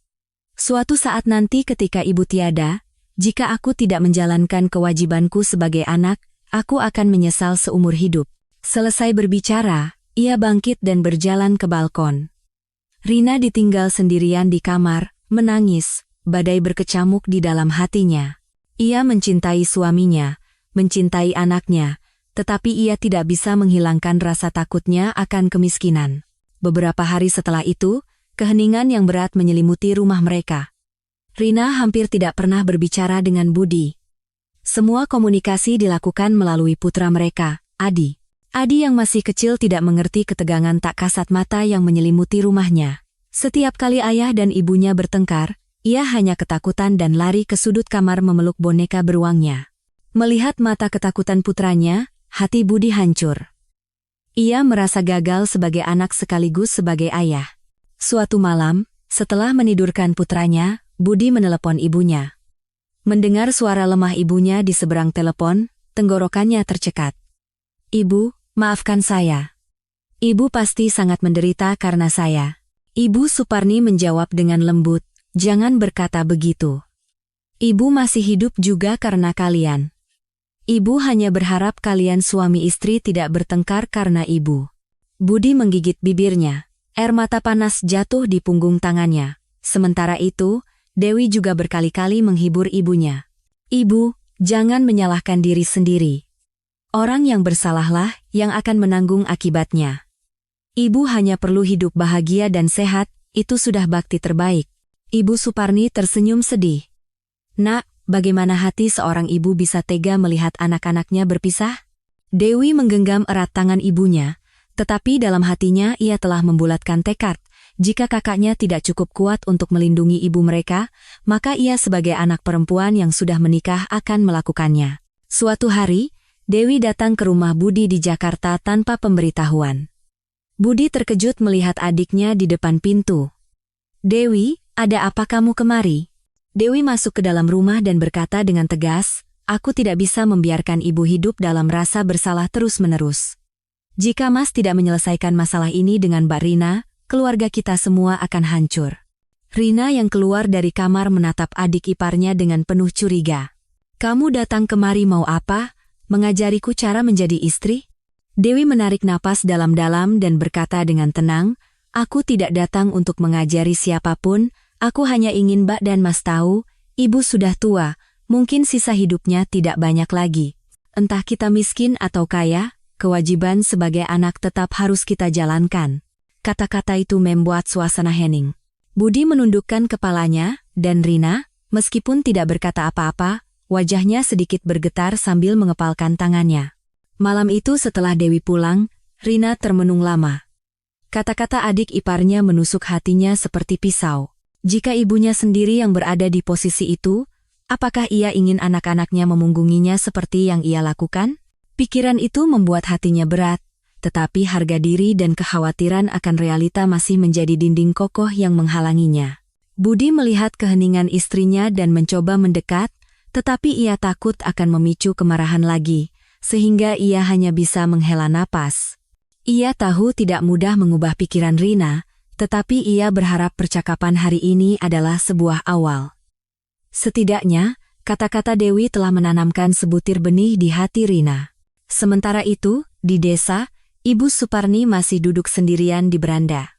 Suatu saat nanti ketika ibu tiada, jika aku tidak menjalankan kewajibanku sebagai anak, aku akan menyesal seumur hidup. Selesai berbicara, ia bangkit dan berjalan ke balkon. Rina ditinggal sendirian di kamar, menangis, badai berkecamuk di dalam hatinya. Ia mencintai suaminya, mencintai anaknya, tetapi ia tidak bisa menghilangkan rasa takutnya akan kemiskinan. Beberapa hari setelah itu, keheningan yang berat menyelimuti rumah mereka. Rina hampir tidak pernah berbicara dengan Budi. Semua komunikasi dilakukan melalui putra mereka, Adi. Adi yang masih kecil tidak mengerti ketegangan tak kasat mata yang menyelimuti rumahnya. Setiap kali ayah dan ibunya bertengkar, ia hanya ketakutan dan lari ke sudut kamar memeluk boneka beruangnya. Melihat mata ketakutan putranya, hati Budi hancur. Ia merasa gagal sebagai anak sekaligus sebagai ayah. Suatu malam, setelah menidurkan putranya, Budi menelepon ibunya. Mendengar suara lemah ibunya di seberang telepon, tenggorokannya tercekat. Ibu, maafkan saya. Ibu pasti sangat menderita karena saya. Ibu Suparni menjawab dengan lembut, jangan berkata begitu. Ibu masih hidup juga karena kalian. Ibu hanya berharap kalian suami istri tidak bertengkar karena ibu. Budi menggigit bibirnya. Air mata panas jatuh di punggung tangannya. Sementara itu, Dewi juga berkali-kali menghibur ibunya. Ibu, jangan menyalahkan diri sendiri. Orang yang bersalahlah yang akan menanggung akibatnya. Ibu hanya perlu hidup bahagia dan sehat, itu sudah bakti terbaik. Ibu Suparni tersenyum sedih. Nak, bagaimana hati seorang ibu bisa tega melihat anak-anaknya berpisah? Dewi menggenggam erat tangan ibunya, tetapi dalam hatinya ia telah membulatkan tekad. Jika kakaknya tidak cukup kuat untuk melindungi ibu mereka, maka ia sebagai anak perempuan yang sudah menikah akan melakukannya. Suatu hari, Dewi datang ke rumah Budi di Jakarta tanpa pemberitahuan. Budi terkejut melihat adiknya di depan pintu. Dewi, ada apa kamu kemari? Dewi masuk ke dalam rumah dan berkata dengan tegas, aku tidak bisa membiarkan ibu hidup dalam rasa bersalah terus-menerus. Jika Mas tidak menyelesaikan masalah ini dengan Mbak Rina, keluarga kita semua akan hancur. Rina yang keluar dari kamar menatap adik iparnya dengan penuh curiga. Kamu datang kemari mau apa? Mengajariku cara menjadi istri? Dewi menarik napas dalam-dalam dan berkata dengan tenang, aku tidak datang untuk mengajari siapapun, aku hanya ingin Mbak dan Mas tahu, ibu sudah tua, mungkin sisa hidupnya tidak banyak lagi. Entah kita miskin atau kaya, kewajiban sebagai anak tetap harus kita jalankan. Kata-kata itu membuat suasana hening. Budi menundukkan kepalanya, dan Rina, meskipun tidak berkata apa-apa, wajahnya sedikit bergetar sambil mengepalkan tangannya. Malam itu setelah Dewi pulang, Rina termenung lama. Kata-kata adik iparnya menusuk hatinya seperti pisau. Jika ibunya sendiri yang berada di posisi itu, apakah ia ingin anak-anaknya memunggunginya seperti yang ia lakukan? Pikiran itu membuat hatinya berat. Tetapi harga diri dan kekhawatiran akan realita masih menjadi dinding kokoh yang menghalanginya. Budi melihat keheningan istrinya dan mencoba mendekat, tetapi ia takut akan memicu kemarahan lagi. sehingga ia hanya bisa menghela napas. Ia tahu tidak mudah mengubah pikiran Rina, tetapi ia berharap percakapan hari ini adalah sebuah awal. Setidaknya, kata-kata Dewi telah menanamkan sebutir benih di hati Rina. Sementara itu, di desa, Ibu Suparni masih duduk sendirian di beranda.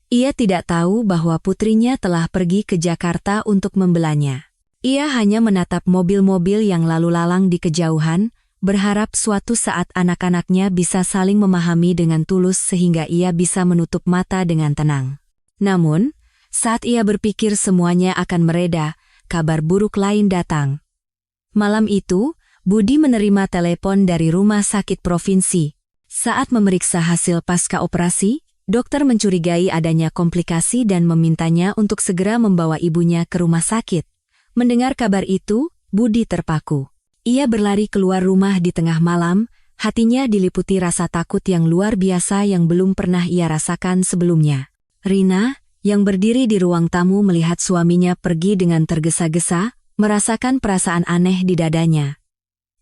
Ia tidak tahu bahwa putrinya telah pergi ke Jakarta untuk membelanya. Ia hanya menatap mobil-mobil yang lalu lalang di kejauhan, berharap suatu saat anak-anaknya bisa saling memahami dengan tulus sehingga ia bisa menutup mata dengan tenang. Namun, saat ia berpikir semuanya akan mereda, kabar buruk lain datang. Malam itu, Budi menerima telepon dari rumah sakit provinsi. Saat memeriksa hasil pasca operasi, dokter mencurigai adanya komplikasi dan memintanya untuk segera membawa ibunya ke rumah sakit. Mendengar kabar itu, Budi terpaku. Ia berlari keluar rumah di tengah malam, hatinya diliputi rasa takut yang luar biasa yang belum pernah ia rasakan sebelumnya. Rina, yang berdiri di ruang tamu melihat suaminya pergi dengan tergesa-gesa, merasakan perasaan aneh di dadanya.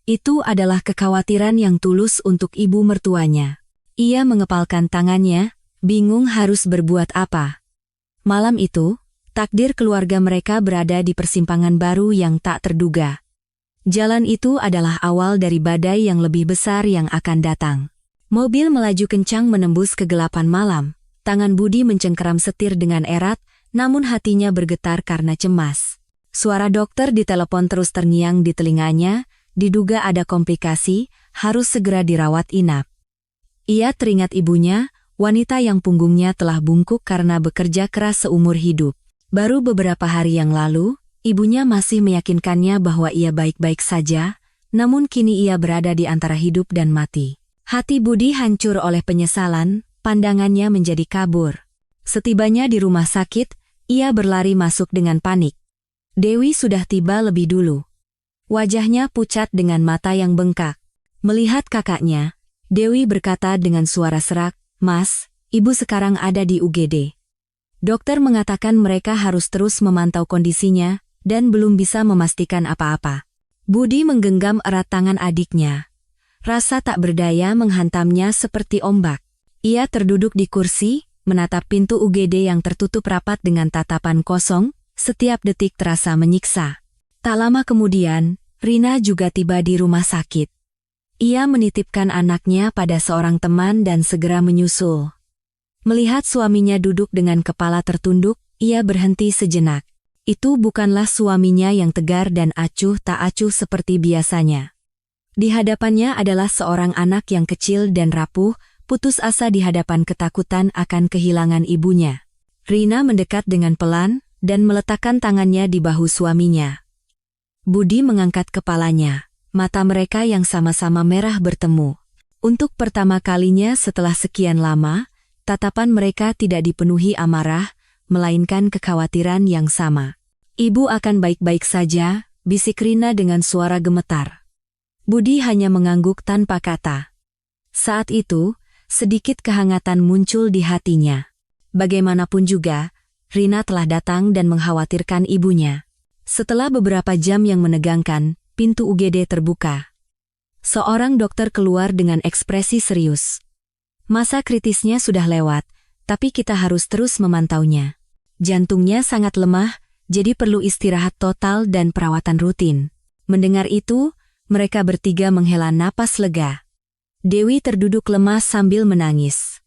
Itu adalah kekhawatiran yang tulus untuk ibu mertuanya. Ia mengepalkan tangannya, bingung harus berbuat apa. Malam itu, takdir keluarga mereka berada di persimpangan baru yang tak terduga. Jalan itu adalah awal dari badai yang lebih besar yang akan datang. Mobil melaju kencang menembus kegelapan malam. Tangan Budi mencengkeram setir dengan erat, namun hatinya bergetar karena cemas. Suara dokter di telepon terus terngiang di telinganya, diduga ada komplikasi, harus segera dirawat inap. Ia teringat ibunya, wanita yang punggungnya telah bungkuk karena bekerja keras seumur hidup. Baru beberapa hari yang lalu, ibunya masih meyakinkannya bahwa ia baik-baik saja, namun kini ia berada di antara hidup dan mati. Hati Budi hancur oleh penyesalan, pandangannya menjadi kabur. Setibanya di rumah sakit, ia berlari masuk dengan panik. Dewi sudah tiba lebih dulu. Wajahnya pucat dengan mata yang bengkak. Melihat kakaknya, Dewi berkata dengan suara serak, "Mas, ibu sekarang ada di UGD. Dokter mengatakan mereka harus terus memantau kondisinya dan belum bisa memastikan apa-apa." Budi menggenggam erat tangan adiknya. Rasa tak berdaya menghantamnya seperti ombak. Ia terduduk di kursi, menatap pintu UGD yang tertutup rapat dengan tatapan kosong, setiap detik terasa menyiksa. Tak lama kemudian, Rina juga tiba di rumah sakit. Ia menitipkan anaknya pada seorang teman dan segera menyusul. Melihat suaminya duduk dengan kepala tertunduk, ia berhenti sejenak. Itu bukanlah suaminya yang tegar dan acuh tak acuh seperti biasanya. Di hadapannya adalah seorang anak yang kecil dan rapuh, putus asa di hadapan ketakutan akan kehilangan ibunya. Rina mendekat dengan pelan dan meletakkan tangannya di bahu suaminya. Budi mengangkat kepalanya. Mata mereka yang sama-sama merah bertemu. Untuk pertama kalinya setelah sekian lama, tatapan mereka tidak dipenuhi amarah, melainkan kekhawatiran yang sama. "Ibu akan baik-baik saja," bisik Rina dengan suara gemetar. Budi hanya mengangguk tanpa kata. Saat itu, sedikit kehangatan muncul di hatinya. Bagaimanapun juga, Rina telah datang dan mengkhawatirkan ibunya. Setelah beberapa jam yang menegangkan, pintu UGD terbuka. Seorang dokter keluar dengan ekspresi serius. "Masa kritisnya sudah lewat, tapi kita harus terus memantaunya. Jantungnya sangat lemah, jadi perlu istirahat total dan perawatan rutin." Mendengar itu, mereka bertiga menghela napas lega. Dewi terduduk lemas sambil menangis.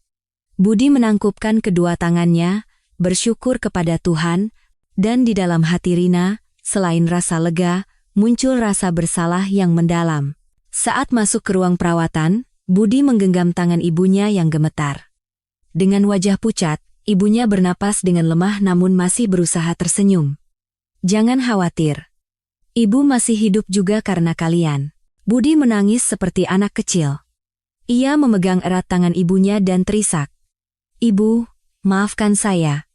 Budi menangkupkan kedua tangannya, bersyukur kepada Tuhan, dan di dalam hati Rina, selain rasa lega, muncul rasa bersalah yang mendalam. Saat masuk ke ruang perawatan, Budi menggenggam tangan ibunya yang gemetar. Dengan wajah pucat, ibunya bernapas dengan lemah namun masih berusaha tersenyum. "Jangan khawatir. Ibu masih hidup juga karena kalian." Budi menangis seperti anak kecil. Ia memegang erat tangan ibunya dan terisak. "Ibu, maafkan saya.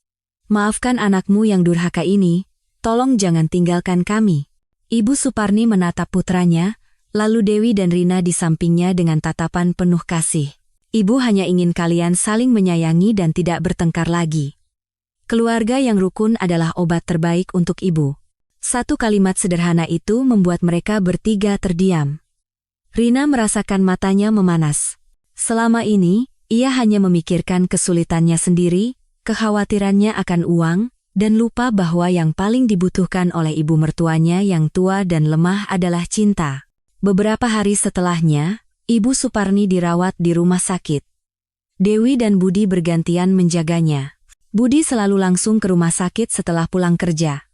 Maafkan anakmu yang durhaka ini, tolong jangan tinggalkan kami." Ibu Suparni menatap putranya, lalu Dewi dan Rina di sampingnya dengan tatapan penuh kasih. "Ibu hanya ingin kalian saling menyayangi dan tidak bertengkar lagi. Keluarga yang rukun adalah obat terbaik untuk ibu." Satu kalimat sederhana itu membuat mereka bertiga terdiam. Rina merasakan matanya memanas. Selama ini, ia hanya memikirkan kesulitannya sendiri, kekhawatirannya akan uang, dan lupa bahwa yang paling dibutuhkan oleh ibu mertuanya yang tua dan lemah adalah cinta. Beberapa hari setelahnya, Ibu Suparni dirawat di rumah sakit. Dewi dan Budi bergantian menjaganya. Budi selalu langsung ke rumah sakit setelah pulang kerja.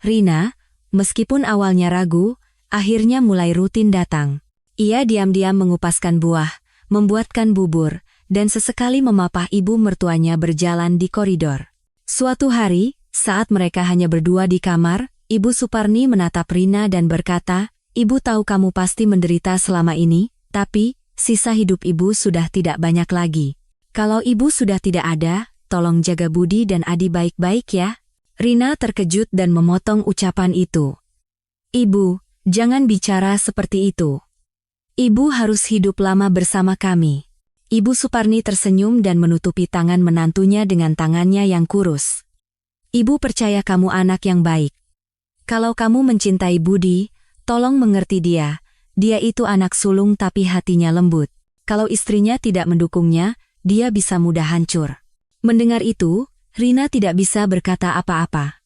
Rina, meskipun awalnya ragu, akhirnya mulai rutin datang. Ia diam-diam mengupaskan buah, membuatkan bubur, dan sesekali memapah ibu mertuanya berjalan di koridor. Suatu hari, saat mereka hanya berdua di kamar, Ibu Suparni menatap Rina dan berkata, "Ibu tahu kamu pasti menderita selama ini, tapi sisa hidup ibu sudah tidak banyak lagi. Kalau ibu sudah tidak ada, tolong jaga Budi dan Adi baik-baik ya." Rina terkejut dan memotong ucapan itu. "Ibu, jangan bicara seperti itu. Ibu harus hidup lama bersama kami." Ibu Suparni tersenyum dan menutupi tangan menantunya dengan tangannya yang kurus. "Ibu percaya kamu anak yang baik. Kalau kamu mencintai Budi, tolong mengerti dia. Dia itu anak sulung tapi hatinya lembut. Kalau istrinya tidak mendukungnya, dia bisa mudah hancur." Mendengar itu, Rina tidak bisa berkata apa-apa.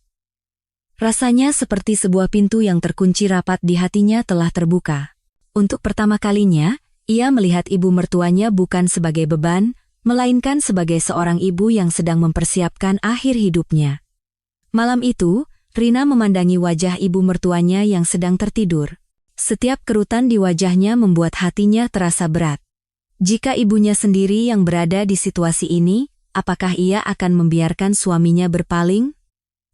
Rasanya seperti sebuah pintu yang terkunci rapat di hatinya telah terbuka. Untuk pertama kalinya, ia melihat ibu mertuanya bukan sebagai beban, melainkan sebagai seorang ibu yang sedang mempersiapkan akhir hidupnya. Malam itu, Rina memandangi wajah ibu mertuanya yang sedang tertidur. Setiap kerutan di wajahnya membuat hatinya terasa berat. Jika ibunya sendiri yang berada di situasi ini, apakah ia akan membiarkan suaminya berpaling?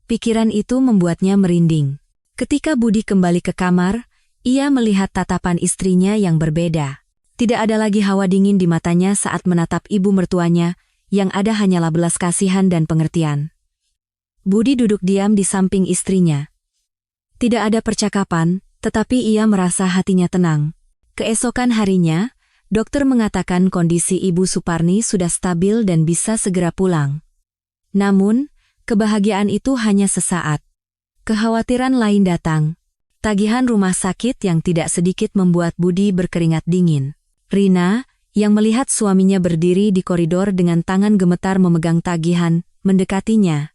Pikiran itu membuatnya merinding. Ketika Budi kembali ke kamar, ia melihat tatapan istrinya yang berbeda. Tidak ada lagi hawa dingin di matanya saat menatap ibu mertuanya, yang ada hanyalah belas kasihan dan pengertian. Budi duduk diam di samping istrinya. Tidak ada percakapan, tetapi ia merasa hatinya tenang. Keesokan harinya, dokter mengatakan kondisi Ibu Suparni sudah stabil dan bisa segera pulang. Namun, kebahagiaan itu hanya sesaat. Kekhawatiran lain datang. Tagihan rumah sakit yang tidak sedikit membuat Budi berkeringat dingin. Rina, yang melihat suaminya berdiri di koridor dengan tangan gemetar memegang tagihan, mendekatinya.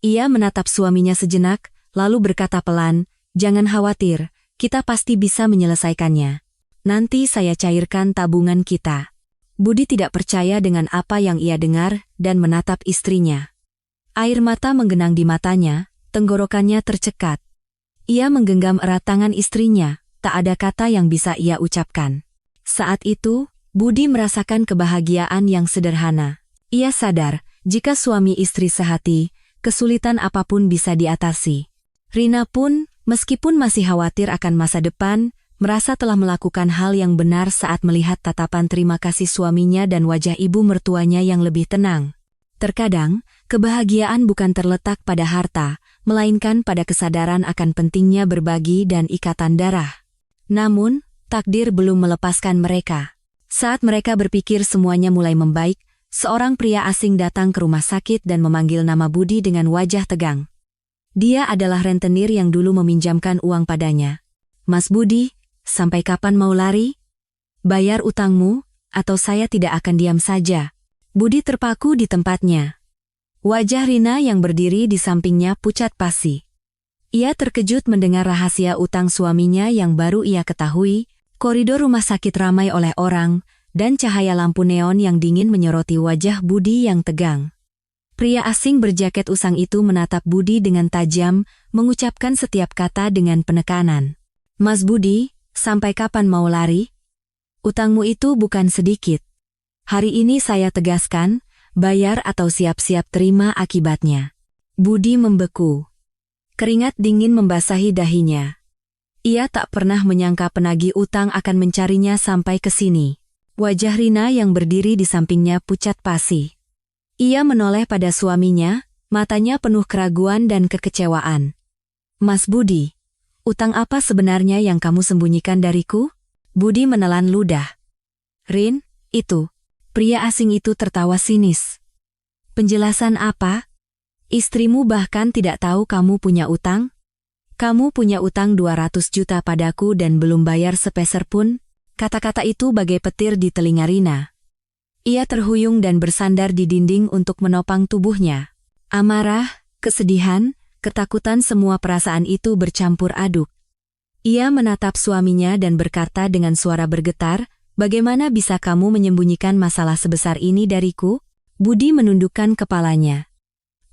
Ia menatap suaminya sejenak, lalu berkata pelan, "Jangan khawatir, kita pasti bisa menyelesaikannya. Nanti saya cairkan tabungan kita." Budi tidak percaya dengan apa yang ia dengar dan menatap istrinya. Air mata menggenang di matanya, tenggorokannya tercekat. Ia menggenggam erat tangan istrinya, tak ada kata yang bisa ia ucapkan. Saat itu, Budi merasakan kebahagiaan yang sederhana. Ia sadar, jika suami istri sehati, kesulitan apapun bisa diatasi. Rina pun, meskipun masih khawatir akan masa depan, merasa telah melakukan hal yang benar saat melihat tatapan terima kasih suaminya dan wajah ibu mertuanya yang lebih tenang. Terkadang, kebahagiaan bukan terletak pada harta, melainkan pada kesadaran akan pentingnya berbagi dan ikatan darah. Namun, takdir belum melepaskan mereka. Saat mereka berpikir semuanya mulai membaik, seorang pria asing datang ke rumah sakit dan memanggil nama Budi dengan wajah tegang. Dia adalah rentenir yang dulu meminjamkan uang padanya. "Mas Budi, sampai kapan mau lari? Bayar utangmu, atau saya tidak akan diam saja." Budi terpaku di tempatnya. Wajah Rina yang berdiri di sampingnya pucat pasi. Ia terkejut mendengar rahasia utang suaminya yang baru ia ketahui. Koridor rumah sakit ramai oleh orang, dan cahaya lampu neon yang dingin menyoroti wajah Budi yang tegang. Pria asing berjaket usang itu menatap Budi dengan tajam, mengucapkan setiap kata dengan penekanan. "Mas Budi, sampai kapan mau lari? Utangmu itu bukan sedikit. Hari ini saya tegaskan, bayar atau siap-siap terima akibatnya." Budi membeku. Keringat dingin membasahi dahinya. Ia tak pernah menyangka penagih utang akan mencarinya sampai ke sini. Wajah Rina yang berdiri di sampingnya pucat pasi. Ia menoleh pada suaminya, matanya penuh keraguan dan kekecewaan. "Mas Budi, utang apa sebenarnya yang kamu sembunyikan dariku?" Budi menelan ludah. "Rin, itu." Pria asing itu tertawa sinis. "Penjelasan apa? Istrimu bahkan tidak tahu kamu punya utang? Kamu punya utang 200 juta padaku dan belum bayar sepeser pun?" Kata-kata itu bagai petir di telinga Rina. Ia terhuyung dan bersandar di dinding untuk menopang tubuhnya. Amarah, kesedihan, ketakutan, semua perasaan itu bercampur aduk. Ia menatap suaminya dan berkata dengan suara bergetar, "Bagaimana bisa kamu menyembunyikan masalah sebesar ini dariku?" Budi menundukkan kepalanya.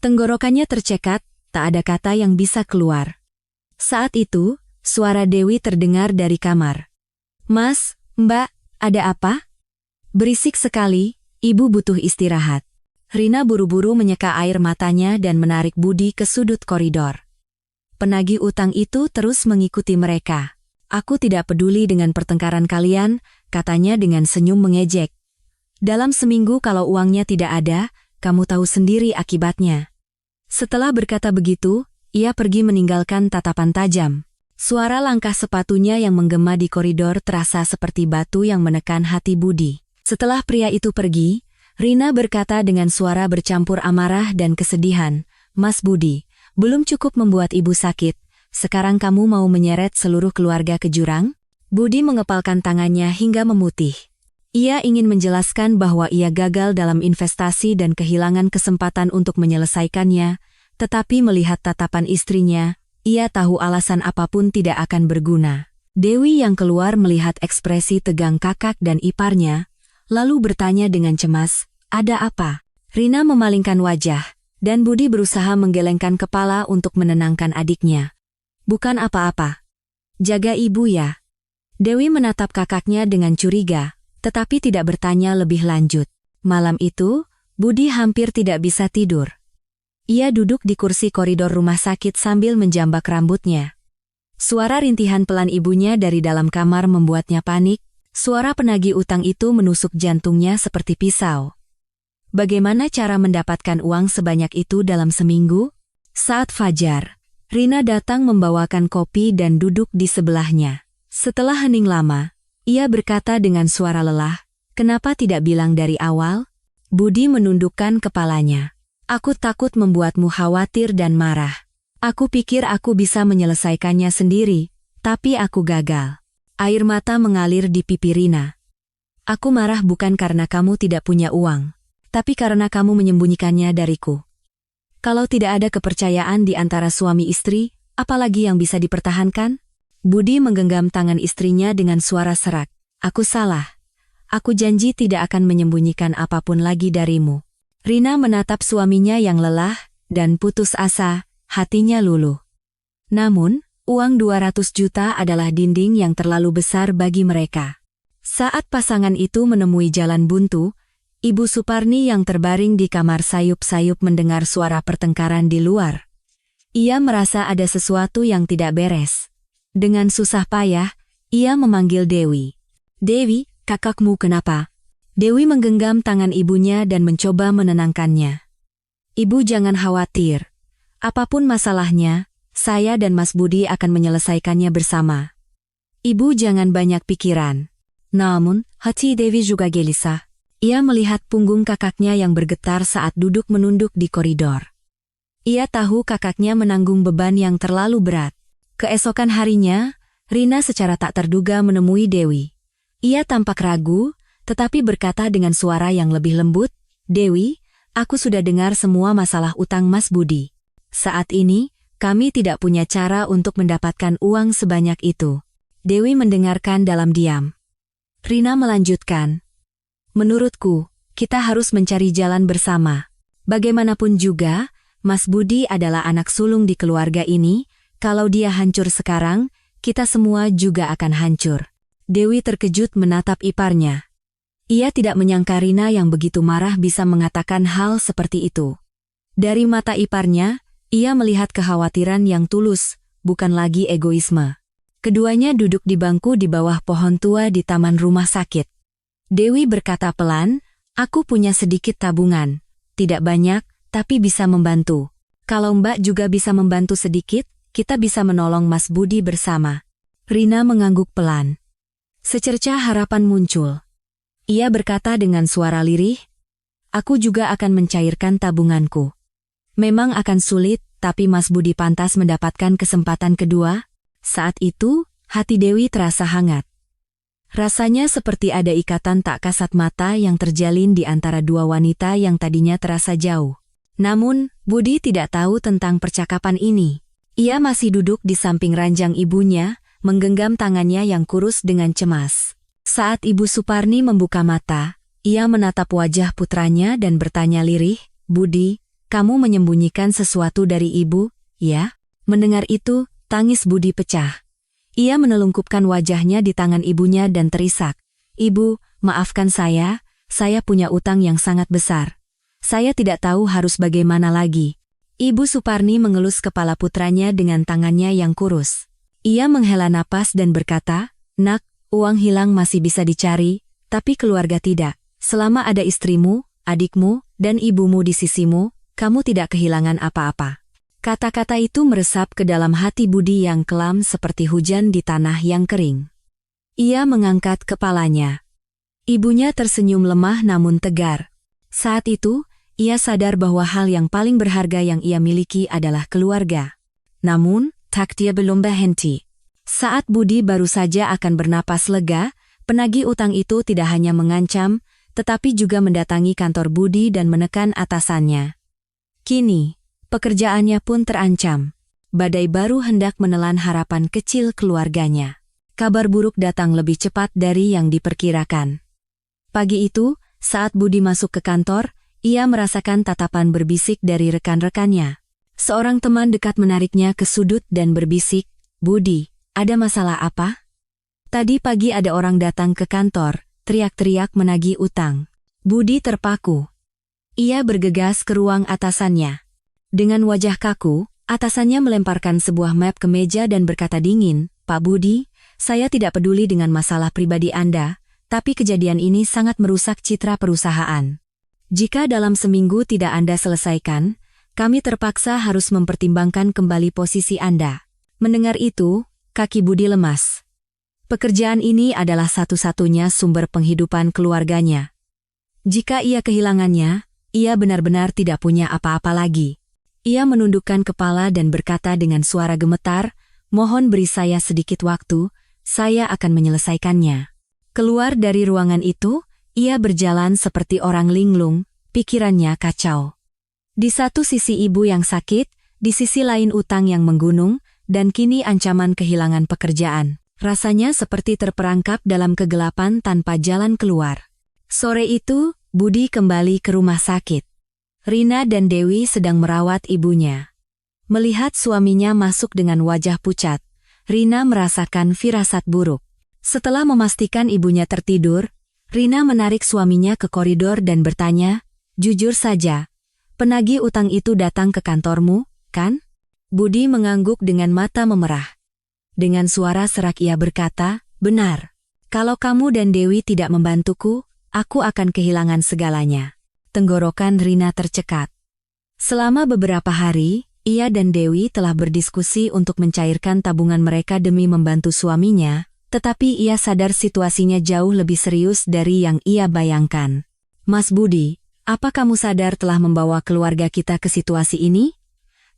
Tenggorokannya tercekat, tak ada kata yang bisa keluar. Saat itu, suara Dewi terdengar dari kamar. "Mas, Mbak, ada apa?" "Berisik sekali, ibu butuh istirahat." Rina buru-buru menyeka air matanya dan menarik Budi ke sudut koridor. Penagih utang itu terus mengikuti mereka. "Aku tidak peduli dengan pertengkaran kalian," katanya dengan senyum mengejek. "Dalam seminggu kalau uangnya tidak ada, kamu tahu sendiri akibatnya." Setelah berkata begitu, ia pergi meninggalkan tatapan tajam. Suara langkah sepatunya yang menggema di koridor terasa seperti batu yang menekan hati Budi. Setelah pria itu pergi, Rina berkata dengan suara bercampur amarah dan kesedihan, "Mas Budi, belum cukup membuat ibu sakit, sekarang kamu mau menyeret seluruh keluarga ke jurang?" Budi mengepalkan tangannya hingga memutih. Ia ingin menjelaskan bahwa ia gagal dalam investasi dan kehilangan kesempatan untuk menyelesaikannya, tetapi melihat tatapan istrinya, ia tahu alasan apapun tidak akan berguna. Dewi yang keluar melihat ekspresi tegang kakak dan iparnya, lalu bertanya dengan cemas, "Ada apa?" Rina memalingkan wajah, dan Budi berusaha menggelengkan kepala untuk menenangkan adiknya. "Bukan apa-apa. Jaga ibu ya." Dewi menatap kakaknya dengan curiga, tetapi tidak bertanya lebih lanjut. Malam itu, Budi hampir tidak bisa tidur. Ia duduk di kursi koridor rumah sakit sambil menjambak rambutnya. Suara rintihan pelan ibunya dari dalam kamar membuatnya panik. Suara penagih utang itu menusuk jantungnya seperti pisau. Bagaimana cara mendapatkan uang sebanyak itu dalam seminggu? Saat fajar, Rina datang membawakan kopi dan duduk di sebelahnya. Setelah hening lama, ia berkata dengan suara lelah, "Kenapa tidak bilang dari awal?" Budi menundukkan kepalanya. "Aku takut membuatmu khawatir dan marah. Aku pikir aku bisa menyelesaikannya sendiri, tapi aku gagal." Air mata mengalir di pipi Rina. "Aku marah bukan karena kamu tidak punya uang, tapi karena kamu menyembunyikannya dariku. Kalau tidak ada kepercayaan di antara suami istri, apalagi yang bisa dipertahankan?" Budi menggenggam tangan istrinya dengan suara serak. "Aku salah. Aku janji tidak akan menyembunyikan apapun lagi darimu." Rina menatap suaminya yang lelah dan putus asa, hatinya luluh. Namun, uang 200 juta adalah dinding yang terlalu besar bagi mereka. Saat pasangan itu menemui jalan buntu, Ibu Suparni yang terbaring di kamar sayup-sayup mendengar suara pertengkaran di luar. Ia merasa ada sesuatu yang tidak beres. Dengan susah payah, ia memanggil Dewi. "Dewi, kakakmu kenapa?" Dewi menggenggam tangan ibunya dan mencoba menenangkannya. "Ibu jangan khawatir. Apapun masalahnya, saya dan Mas Budi akan menyelesaikannya bersama. Ibu jangan banyak pikiran." Namun, hati Dewi juga gelisah. Ia melihat punggung kakaknya yang bergetar saat duduk menunduk di koridor. Ia tahu kakaknya menanggung beban yang terlalu berat. Keesokan harinya, Rina secara tak terduga menemui Dewi. Ia tampak ragu, tetapi berkata dengan suara yang lebih lembut, "Dewi, aku sudah dengar semua masalah utang Mas Budi. Saat ini, kami tidak punya cara untuk mendapatkan uang sebanyak itu." Dewi mendengarkan dalam diam. Rina melanjutkan, "Menurutku, kita harus mencari jalan bersama. Bagaimanapun juga, Mas Budi adalah anak sulung di keluarga ini. Kalau dia hancur sekarang, kita semua juga akan hancur." Dewi terkejut menatap iparnya. Ia tidak menyangka Rina yang begitu marah bisa mengatakan hal seperti itu. Dari mata iparnya, ia melihat kekhawatiran yang tulus, bukan lagi egoisme. Keduanya duduk di bangku di bawah pohon tua di taman rumah sakit. Dewi berkata pelan, "Aku punya sedikit tabungan. Tidak banyak, tapi bisa membantu. Kalau Mbak juga bisa membantu sedikit, kita bisa menolong Mas Budi bersama." Rina mengangguk pelan. Secercah harapan muncul. Ia berkata dengan suara lirih, "Aku juga akan mencairkan tabunganku. Memang akan sulit, tapi Mas Budi pantas mendapatkan kesempatan kedua." Saat itu, hati Dewi terasa hangat. Rasanya seperti ada ikatan tak kasat mata yang terjalin di antara dua wanita yang tadinya terasa jauh. Namun, Budi tidak tahu tentang percakapan ini. Ia masih duduk di samping ranjang ibunya, menggenggam tangannya yang kurus dengan cemas. Saat Ibu Suparni membuka mata, ia menatap wajah putranya dan bertanya lirih, "Budi, kamu menyembunyikan sesuatu dari ibu, ya?" Mendengar itu, tangis Budi pecah. Ia menelungkupkan wajahnya di tangan ibunya dan terisak, "Ibu, maafkan saya punya utang yang sangat besar. Saya tidak tahu harus bagaimana lagi." Ibu Suparni mengelus kepala putranya dengan tangannya yang kurus. Ia menghela napas dan berkata, "Nak, uang hilang masih bisa dicari, tapi keluarga tidak. Selama ada istrimu, adikmu, dan ibumu di sisimu, kamu tidak kehilangan apa-apa." Kata-kata itu meresap ke dalam hati Budi yang kelam seperti hujan di tanah yang kering. Ia mengangkat kepalanya. Ibunya tersenyum lemah namun tegar. Saat itu, ia sadar bahwa hal yang paling berharga yang ia miliki adalah keluarga. Namun, takdir belum berhenti. Saat Budi baru saja akan bernapas lega, penagih utang itu tidak hanya mengancam, tetapi juga mendatangi kantor Budi dan menekan atasannya. Kini, pekerjaannya pun terancam. Badai baru hendak menelan harapan kecil keluarganya. Kabar buruk datang lebih cepat dari yang diperkirakan. Pagi itu, saat Budi masuk ke kantor, ia merasakan tatapan berbisik dari rekan-rekannya. Seorang teman dekat menariknya ke sudut dan berbisik, "Budi, ada masalah apa?" "Tadi pagi ada orang datang ke kantor, teriak-teriak menagih utang." Budi terpaku. Ia bergegas ke ruang atasannya. Dengan wajah kaku, atasannya melemparkan sebuah map ke meja dan berkata dingin, "Pak Budi, saya tidak peduli dengan masalah pribadi Anda, tapi kejadian ini sangat merusak citra perusahaan. Jika dalam seminggu tidak Anda selesaikan, kami terpaksa harus mempertimbangkan kembali posisi Anda." Mendengar itu, kaki Budi lemas. Pekerjaan ini adalah satu-satunya sumber penghidupan keluarganya. Jika ia kehilangannya, ia benar-benar tidak punya apa-apa lagi. Ia menundukkan kepala dan berkata dengan suara gemetar, "Mohon beri saya sedikit waktu, saya akan menyelesaikannya." Keluar dari ruangan itu, ia berjalan seperti orang linglung, pikirannya kacau. Di satu sisi ibu yang sakit, di sisi lain utang yang menggunung, dan kini ancaman kehilangan pekerjaan. Rasanya seperti terperangkap dalam kegelapan tanpa jalan keluar. Sore itu, Budi kembali ke rumah sakit. Rina dan Dewi sedang merawat ibunya. Melihat suaminya masuk dengan wajah pucat, Rina merasakan firasat buruk. Setelah memastikan ibunya tertidur, Rina menarik suaminya ke koridor dan bertanya, "Jujur saja, penagih utang itu datang ke kantormu, kan?" Budi mengangguk dengan mata memerah. Dengan suara serak ia berkata, "Benar. Kalau kamu dan Dewi tidak membantuku, aku akan kehilangan segalanya." Tenggorokan Rina tercekat. Selama beberapa hari, ia dan Dewi telah berdiskusi untuk mencairkan tabungan mereka demi membantu suaminya, tetapi ia sadar situasinya jauh lebih serius dari yang ia bayangkan. "Mas Budi, apa kamu sadar telah membawa keluarga kita ke situasi ini?"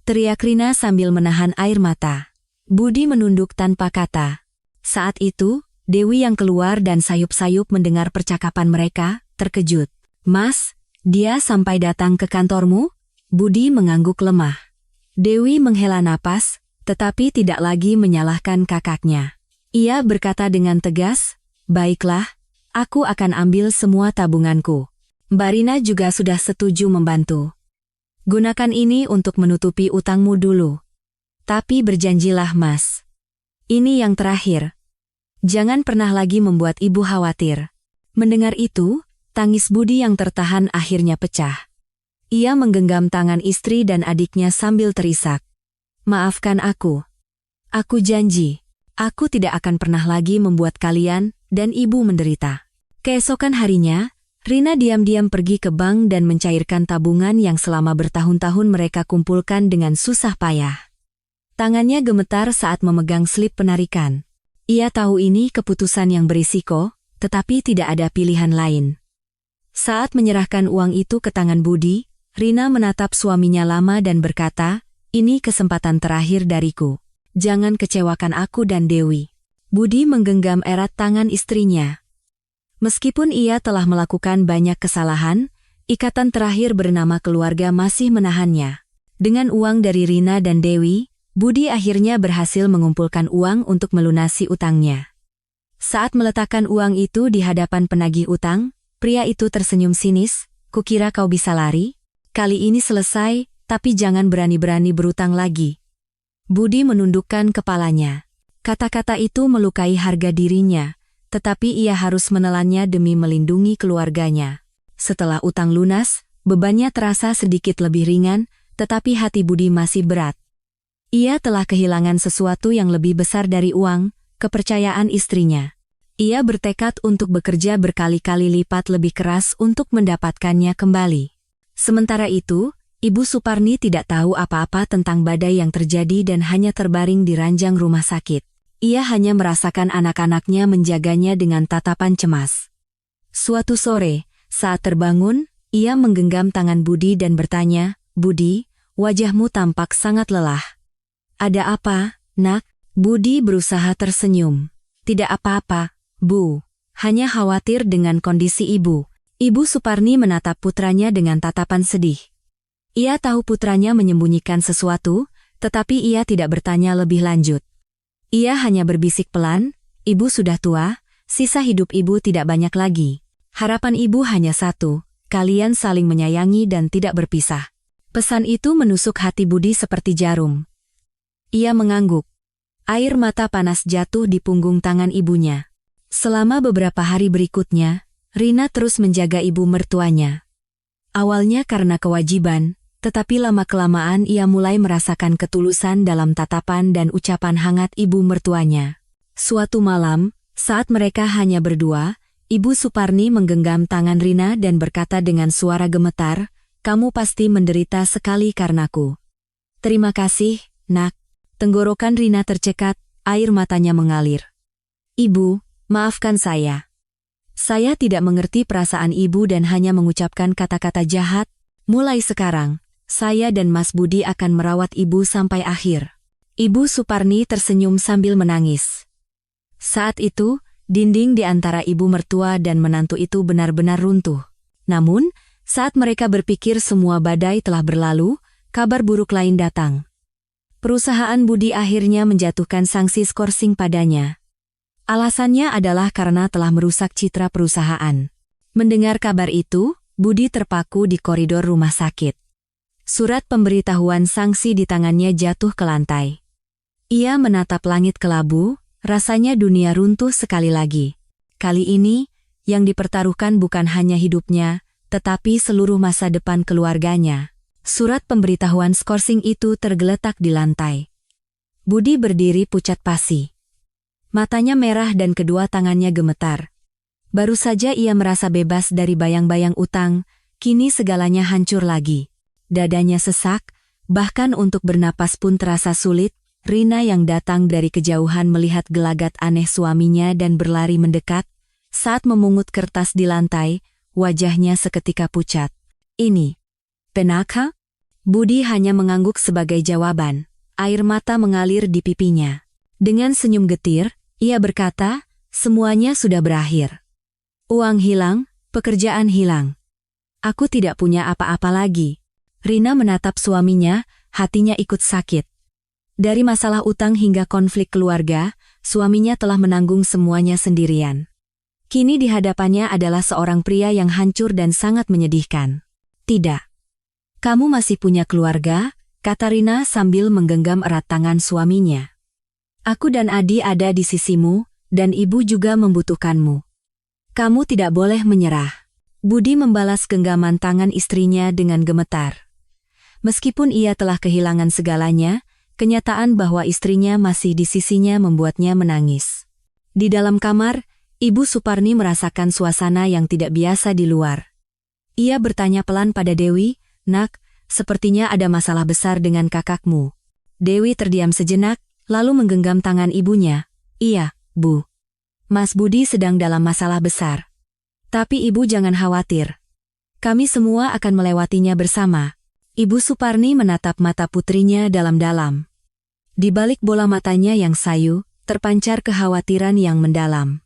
teriak Rina sambil menahan air mata. Budi menunduk tanpa kata. Saat itu, Dewi yang keluar dan sayup-sayup mendengar percakapan mereka, terkejut. "Mas, dia sampai datang ke kantormu?" Budi mengangguk lemah. Dewi menghela napas, tetapi tidak lagi menyalahkan kakaknya. Ia berkata dengan tegas, "Baiklah, aku akan ambil semua tabunganku. Mbak Rina juga sudah setuju membantu. Gunakan ini untuk menutupi utangmu dulu. Tapi berjanjilah Mas. Ini yang terakhir. Jangan pernah lagi membuat ibu khawatir." Mendengar itu, tangis Budi yang tertahan akhirnya pecah. Ia menggenggam tangan istri dan adiknya sambil terisak. "Maafkan aku. Aku janji, aku tidak akan pernah lagi membuat kalian dan ibu menderita." Keesokan harinya, Rina diam-diam pergi ke bank dan mencairkan tabungan yang selama bertahun-tahun mereka kumpulkan dengan susah payah. Tangannya gemetar saat memegang slip penarikan. Ia tahu ini keputusan yang berisiko, tetapi tidak ada pilihan lain. Saat menyerahkan uang itu ke tangan Budi, Rina menatap suaminya lama dan berkata, "Ini kesempatan terakhir dariku. Jangan kecewakan aku dan Dewi." Budi menggenggam erat tangan istrinya. Meskipun ia telah melakukan banyak kesalahan, ikatan terakhir bernama keluarga masih menahannya. Dengan uang dari Rina dan Dewi, Budi akhirnya berhasil mengumpulkan uang untuk melunasi utangnya. Saat meletakkan uang itu di hadapan penagih utang, pria itu tersenyum sinis, "Kukira kau bisa lari? Kali ini selesai, tapi jangan berani-berani berutang lagi." Budi menundukkan kepalanya. Kata-kata itu melukai harga dirinya, tetapi ia harus menelannya demi melindungi keluarganya. Setelah utang lunas, bebannya terasa sedikit lebih ringan, tetapi hati Budi masih berat. Ia telah kehilangan sesuatu yang lebih besar dari uang, kepercayaan istrinya. Ia bertekad untuk bekerja berkali-kali lipat lebih keras untuk mendapatkannya kembali. Sementara itu, Ibu Suparni tidak tahu apa-apa tentang badai yang terjadi dan hanya terbaring di ranjang rumah sakit. Ia hanya merasakan anak-anaknya menjaganya dengan tatapan cemas. Suatu sore, saat terbangun, ia menggenggam tangan Budi dan bertanya, "Budi, wajahmu tampak sangat lelah. Ada apa, nak?" Budi berusaha tersenyum. "Tidak apa-apa, Bu. Hanya khawatir dengan kondisi ibu." Ibu Suparni menatap putranya dengan tatapan sedih. Ia tahu putranya menyembunyikan sesuatu, tetapi ia tidak bertanya lebih lanjut. Ia hanya berbisik pelan, "Ibu sudah tua, sisa hidup ibu tidak banyak lagi. Harapan ibu hanya satu, kalian saling menyayangi dan tidak berpisah." Pesan itu menusuk hati Budi seperti jarum. Ia mengangguk. Air mata panas jatuh di punggung tangan ibunya. Selama beberapa hari berikutnya, Rina terus menjaga ibu mertuanya. Awalnya karena kewajiban, tetapi lama-kelamaan ia mulai merasakan ketulusan dalam tatapan dan ucapan hangat ibu mertuanya. Suatu malam, saat mereka hanya berdua, Ibu Suparni menggenggam tangan Rina dan berkata dengan suara gemetar, "Kamu pasti menderita sekali karenaku." "Terima kasih, nak." Tenggorokan Rina tercekat, air matanya mengalir. "Ibu, maafkan saya. Saya tidak mengerti perasaan ibu dan hanya mengucapkan kata-kata jahat. Mulai sekarang, saya dan Mas Budi akan merawat ibu sampai akhir." Ibu Suparni tersenyum sambil menangis. Saat itu, dinding di antara ibu mertua dan menantu itu benar-benar runtuh. Namun, saat mereka berpikir semua badai telah berlalu, kabar buruk lain datang. Perusahaan Budi akhirnya menjatuhkan sanksi skorsing padanya. Alasannya adalah karena telah merusak citra perusahaan. Mendengar kabar itu, Budi terpaku di koridor rumah sakit. Surat pemberitahuan sanksi di tangannya jatuh ke lantai. Ia menatap langit kelabu, rasanya dunia runtuh sekali lagi. Kali ini, yang dipertaruhkan bukan hanya hidupnya, tetapi seluruh masa depan keluarganya. Surat pemberitahuan skorsing itu tergeletak di lantai. Budi berdiri pucat pasi. Matanya merah dan kedua tangannya gemetar. Baru saja ia merasa bebas dari bayang-bayang utang, kini segalanya hancur lagi. Dadanya sesak, bahkan untuk bernapas pun terasa sulit. Rina yang datang dari kejauhan melihat gelagat aneh suaminya dan berlari mendekat. Saat memungut kertas di lantai, wajahnya seketika pucat. "Ini penaka?" Budi hanya mengangguk sebagai jawaban. Air mata mengalir di pipinya. Dengan senyum getir, ia berkata, "Semuanya sudah berakhir. Uang hilang, pekerjaan hilang. Aku tidak punya apa-apa lagi." Rina menatap suaminya, hatinya ikut sakit. Dari masalah utang hingga konflik keluarga, suaminya telah menanggung semuanya sendirian. Kini di hadapannya adalah seorang pria yang hancur dan sangat menyedihkan. "Tidak. Kamu masih punya keluarga," kata Rina sambil menggenggam erat tangan suaminya. "Aku dan Adi ada di sisimu, dan ibu juga membutuhkanmu. Kamu tidak boleh menyerah." Budi membalas genggaman tangan istrinya dengan gemetar. Meskipun ia telah kehilangan segalanya, kenyataan bahwa istrinya masih di sisinya membuatnya menangis. Di dalam kamar, Ibu Suparni merasakan suasana yang tidak biasa di luar. Ia bertanya pelan pada Dewi, "Nak, sepertinya ada masalah besar dengan kakakmu." Dewi terdiam sejenak, lalu menggenggam tangan ibunya. "Iya, Bu. Mas Budi sedang dalam masalah besar. Tapi ibu jangan khawatir. Kami semua akan melewatinya bersama." Ibu Suparni menatap mata putrinya dalam-dalam. Di balik bola matanya yang sayu, terpancar kekhawatiran yang mendalam.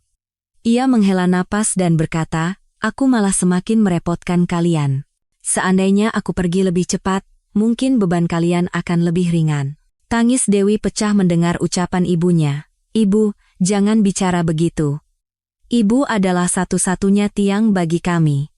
Ia menghela napas dan berkata, "Aku malah semakin merepotkan kalian. Seandainya aku pergi lebih cepat, mungkin beban kalian akan lebih ringan." Tangis Dewi pecah mendengar ucapan ibunya. "Ibu, jangan bicara begitu. Ibu adalah satu-satunya tiang bagi kami.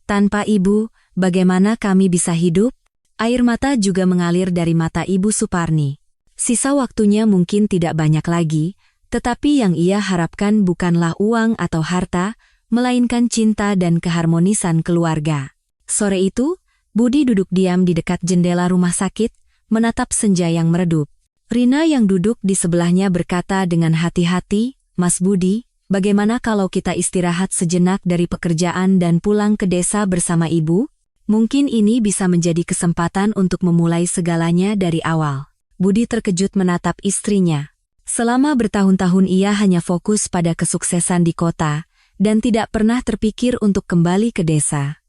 Tanpa ibu, bagaimana kami bisa hidup?" Air mata juga mengalir dari mata Ibu Suparni. Sisa waktunya mungkin tidak banyak lagi, tetapi yang ia harapkan bukanlah uang atau harta, melainkan cinta dan keharmonisan keluarga. Sore itu, Budi duduk diam di dekat jendela rumah sakit, menatap senja yang meredup. Rina yang duduk di sebelahnya berkata dengan hati-hati, "Mas Budi, bagaimana kalau kita istirahat sejenak dari pekerjaan dan pulang ke desa bersama ibu? Mungkin ini bisa menjadi kesempatan untuk memulai segalanya dari awal." Budi terkejut menatap istrinya. Selama bertahun-tahun ia hanya fokus pada kesuksesan di kota, dan tidak pernah terpikir untuk kembali ke desa.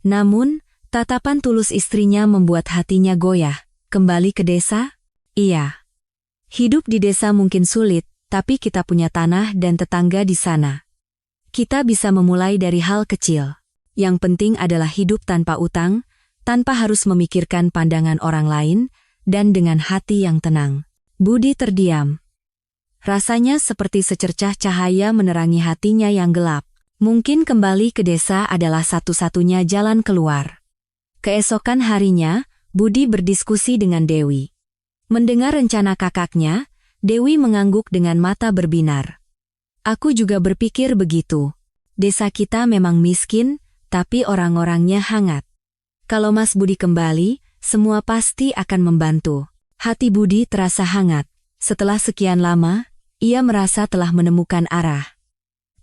Namun, tatapan tulus istrinya membuat hatinya goyah. Kembali ke desa? Iya. Hidup di desa mungkin sulit, tapi kita punya tanah dan tetangga di sana. Kita bisa memulai dari hal kecil. Yang penting adalah hidup tanpa utang, tanpa harus memikirkan pandangan orang lain, dan dengan hati yang tenang. Budi terdiam. Rasanya seperti secercah cahaya menerangi hatinya yang gelap. Mungkin kembali ke desa adalah satu-satunya jalan keluar. Keesokan harinya, Budi berdiskusi dengan Dewi. Mendengar rencana kakaknya, Dewi mengangguk dengan mata berbinar. "Aku juga berpikir begitu. Desa kita memang miskin, tapi orang-orangnya hangat. Kalau Mas Budi kembali, semua pasti akan membantu." Hati Budi terasa hangat. Setelah sekian lama, ia merasa telah menemukan arah.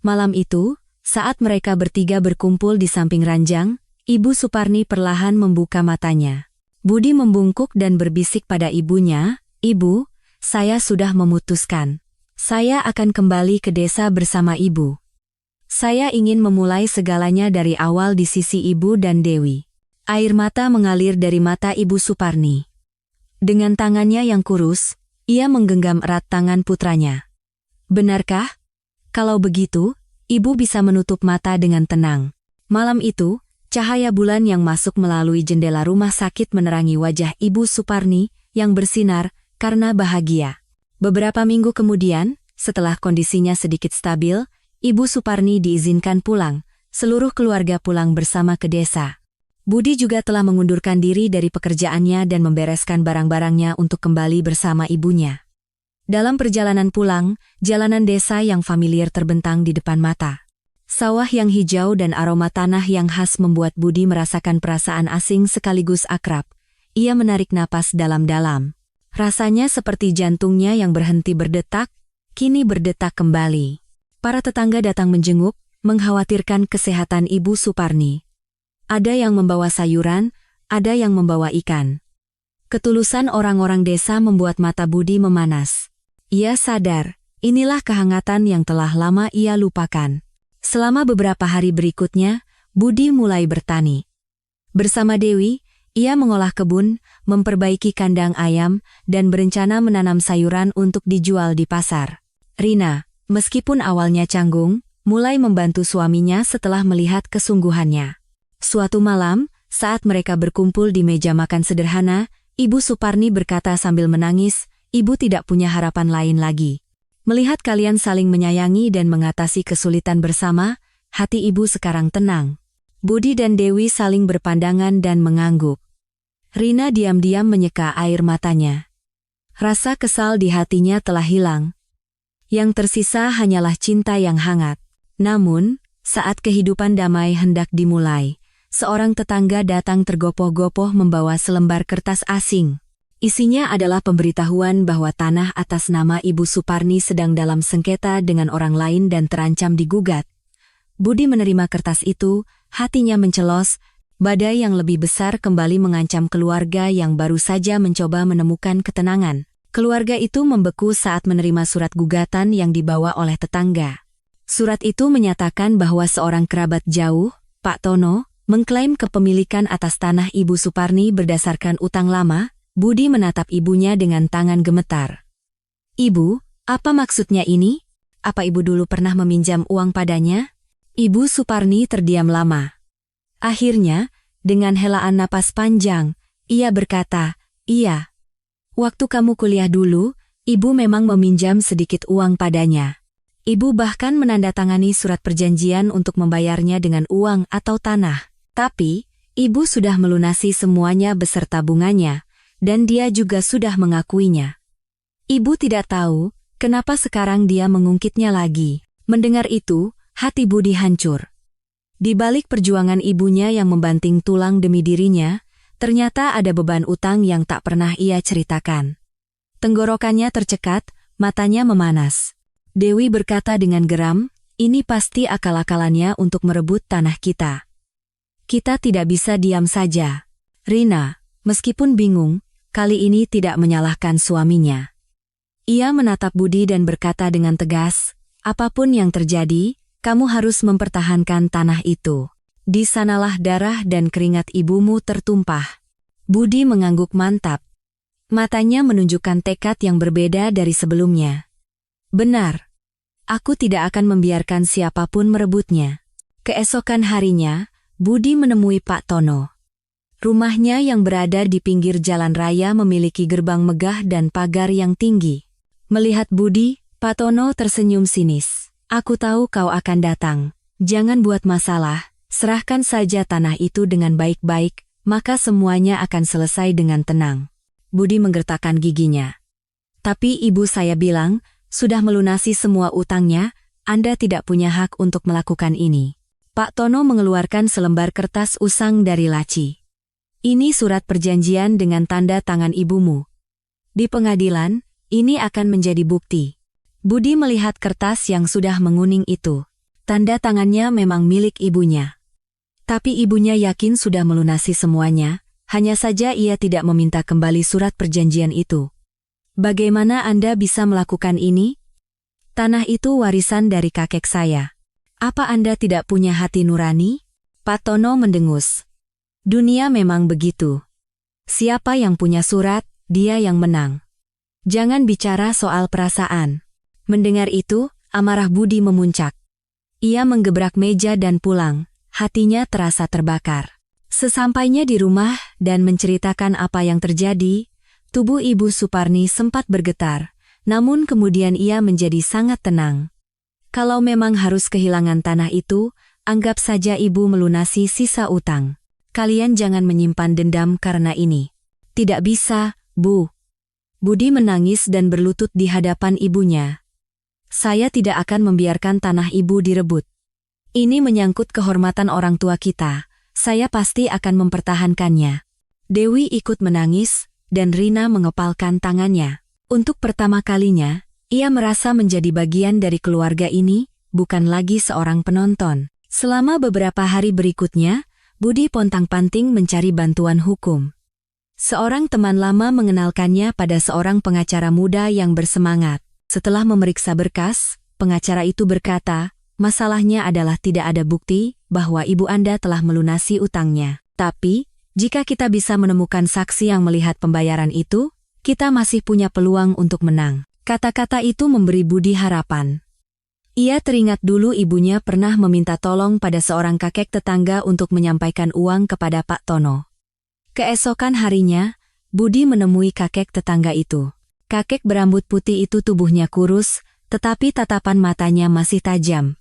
Malam itu, saat mereka bertiga berkumpul di samping ranjang, Ibu Suparni perlahan membuka matanya. Budi membungkuk dan berbisik pada ibunya, "Ibu, saya sudah memutuskan. Saya akan kembali ke desa bersama ibu. Saya ingin memulai segalanya dari awal di sisi ibu dan Dewi." Air mata mengalir dari mata Ibu Suparni. Dengan tangannya yang kurus, ia menggenggam erat tangan putranya. "Benarkah? Kalau begitu, ibu bisa menutup mata dengan tenang." Malam itu, cahaya bulan yang masuk melalui jendela rumah sakit menerangi wajah Ibu Suparni yang bersinar karena bahagia. Beberapa minggu kemudian, setelah kondisinya sedikit stabil, Ibu Suparni diizinkan pulang, seluruh keluarga pulang bersama ke desa. Budi juga telah mengundurkan diri dari pekerjaannya dan membereskan barang-barangnya untuk kembali bersama ibunya. Dalam perjalanan pulang, jalanan desa yang familiar terbentang di depan mata. Sawah yang hijau dan aroma tanah yang khas membuat Budi merasakan perasaan asing sekaligus akrab. Ia menarik napas dalam-dalam. Rasanya seperti jantungnya yang berhenti berdetak, kini berdetak kembali. Para tetangga datang menjenguk, mengkhawatirkan kesehatan Ibu Suparni. Ada yang membawa sayuran, ada yang membawa ikan. Ketulusan orang-orang desa membuat mata Budi memanas. Ia sadar, inilah kehangatan yang telah lama ia lupakan. Selama beberapa hari berikutnya, Budi mulai bertani. Bersama Dewi, ia mengolah kebun, memperbaiki kandang ayam, dan berencana menanam sayuran untuk dijual di pasar. Rina, meskipun awalnya canggung, mulai membantu suaminya setelah melihat kesungguhannya. Suatu malam, saat mereka berkumpul di meja makan sederhana, Ibu Suparni berkata sambil menangis, "Ibu tidak punya harapan lain lagi. Melihat kalian saling menyayangi dan mengatasi kesulitan bersama, hati ibu sekarang tenang." Budi dan Dewi saling berpandangan dan mengangguk. Rina diam-diam menyeka air matanya. Rasa kesal di hatinya telah hilang. Yang tersisa hanyalah cinta yang hangat. Namun, saat kehidupan damai hendak dimulai, seorang tetangga datang tergopoh-gopoh membawa selembar kertas asing. Isinya adalah pemberitahuan bahwa tanah atas nama Ibu Suparni sedang dalam sengketa dengan orang lain dan terancam digugat. Budi menerima kertas itu, hatinya mencelos, badai yang lebih besar kembali mengancam keluarga yang baru saja mencoba menemukan ketenangan. Keluarga itu membeku saat menerima surat gugatan yang dibawa oleh tetangga. Surat itu menyatakan bahwa seorang kerabat jauh, Pak Tono, mengklaim kepemilikan atas tanah Ibu Suparni berdasarkan utang lama. Budi menatap ibunya dengan tangan gemetar. "Ibu, Apa maksudnya ini? Apa ibu dulu pernah meminjam uang padanya? Ibu Suparni terdiam lama. Akhirnya, dengan helaan napas panjang, ia berkata, iya. Waktu kamu kuliah dulu, ibu memang meminjam sedikit uang padanya. Ibu bahkan menandatangani surat perjanjian untuk membayarnya dengan uang atau tanah. Tapi, ibu sudah melunasi semuanya beserta bunganya, dan dia juga sudah mengakuinya. Ibu tidak tahu, kenapa sekarang dia mengungkitnya lagi. Mendengar itu, hati Budi hancur. Di balik perjuangan ibunya yang membanting tulang demi dirinya, ternyata ada beban utang yang tak pernah ia ceritakan. Tenggorokannya tercekat, matanya memanas. Dewi berkata dengan geram, ini pasti akal-akalannya untuk merebut tanah kita. Kita tidak bisa diam saja. Rina, meskipun bingung, kali ini tidak menyalahkan suaminya. Ia menatap Budi dan berkata dengan tegas, apapun yang terjadi, kamu harus mempertahankan tanah itu. Di sanalah darah dan keringat ibumu tertumpah. Budi mengangguk mantap. Matanya menunjukkan tekad yang berbeda dari sebelumnya. Benar. Aku tidak akan membiarkan siapapun merebutnya. Keesokan harinya, Budi menemui Pak Tono. Rumahnya yang berada di pinggir jalan raya memiliki gerbang megah dan pagar yang tinggi. Melihat Budi, Pak Tono tersenyum sinis. Aku tahu kau akan datang. Jangan buat masalah, serahkan saja tanah itu dengan baik-baik, maka semuanya akan selesai dengan tenang. Budi menggertakkan giginya. Tapi ibu saya bilang, sudah melunasi semua utangnya, Anda tidak punya hak untuk melakukan ini. Pak Tono mengeluarkan selembar kertas usang dari laci. Ini surat perjanjian dengan tanda tangan ibumu. Di pengadilan, ini akan menjadi bukti. Budi melihat kertas yang sudah menguning itu. Tanda tangannya memang milik ibunya. Tapi ibunya yakin sudah melunasi semuanya, hanya saja ia tidak meminta kembali surat perjanjian itu. Bagaimana Anda bisa melakukan ini? Tanah itu warisan dari kakek saya. Apa Anda tidak punya hati nurani? Pak Tono mendengus. Dunia memang begitu. Siapa yang punya surat, dia yang menang. Jangan bicara soal perasaan. Mendengar itu, amarah Budi memuncak. Ia menggebrak meja dan pulang, hatinya terasa terbakar. Sesampainya di rumah dan menceritakan apa yang terjadi, tubuh Ibu Suparni sempat bergetar, namun kemudian ia menjadi sangat tenang. Kalau memang harus kehilangan tanah itu, anggap saja ibu melunasi sisa utang. Kalian jangan menyimpan dendam karena ini. Tidak bisa, Bu. Budi menangis dan berlutut di hadapan ibunya. Saya tidak akan membiarkan tanah ibu direbut. Ini menyangkut kehormatan orang tua kita. Saya pasti akan mempertahankannya. Dewi ikut menangis, dan Rina mengepalkan tangannya. Untuk pertama kalinya, ia merasa menjadi bagian dari keluarga ini, bukan lagi seorang penonton. Selama beberapa hari berikutnya, Budi pontang-panting mencari bantuan hukum. Seorang teman lama mengenalkannya pada seorang pengacara muda yang bersemangat. Setelah memeriksa berkas, pengacara itu berkata, masalahnya adalah tidak ada bukti bahwa ibu Anda telah melunasi utangnya. Tapi, jika kita bisa menemukan saksi yang melihat pembayaran itu, kita masih punya peluang untuk menang. Kata-kata itu memberi Budi harapan. Ia teringat dulu ibunya pernah meminta tolong pada seorang kakek tetangga untuk menyampaikan uang kepada Pak Tono. Keesokan harinya, Budi menemui kakek tetangga itu. Kakek berambut putih itu tubuhnya kurus, tetapi tatapan matanya masih tajam.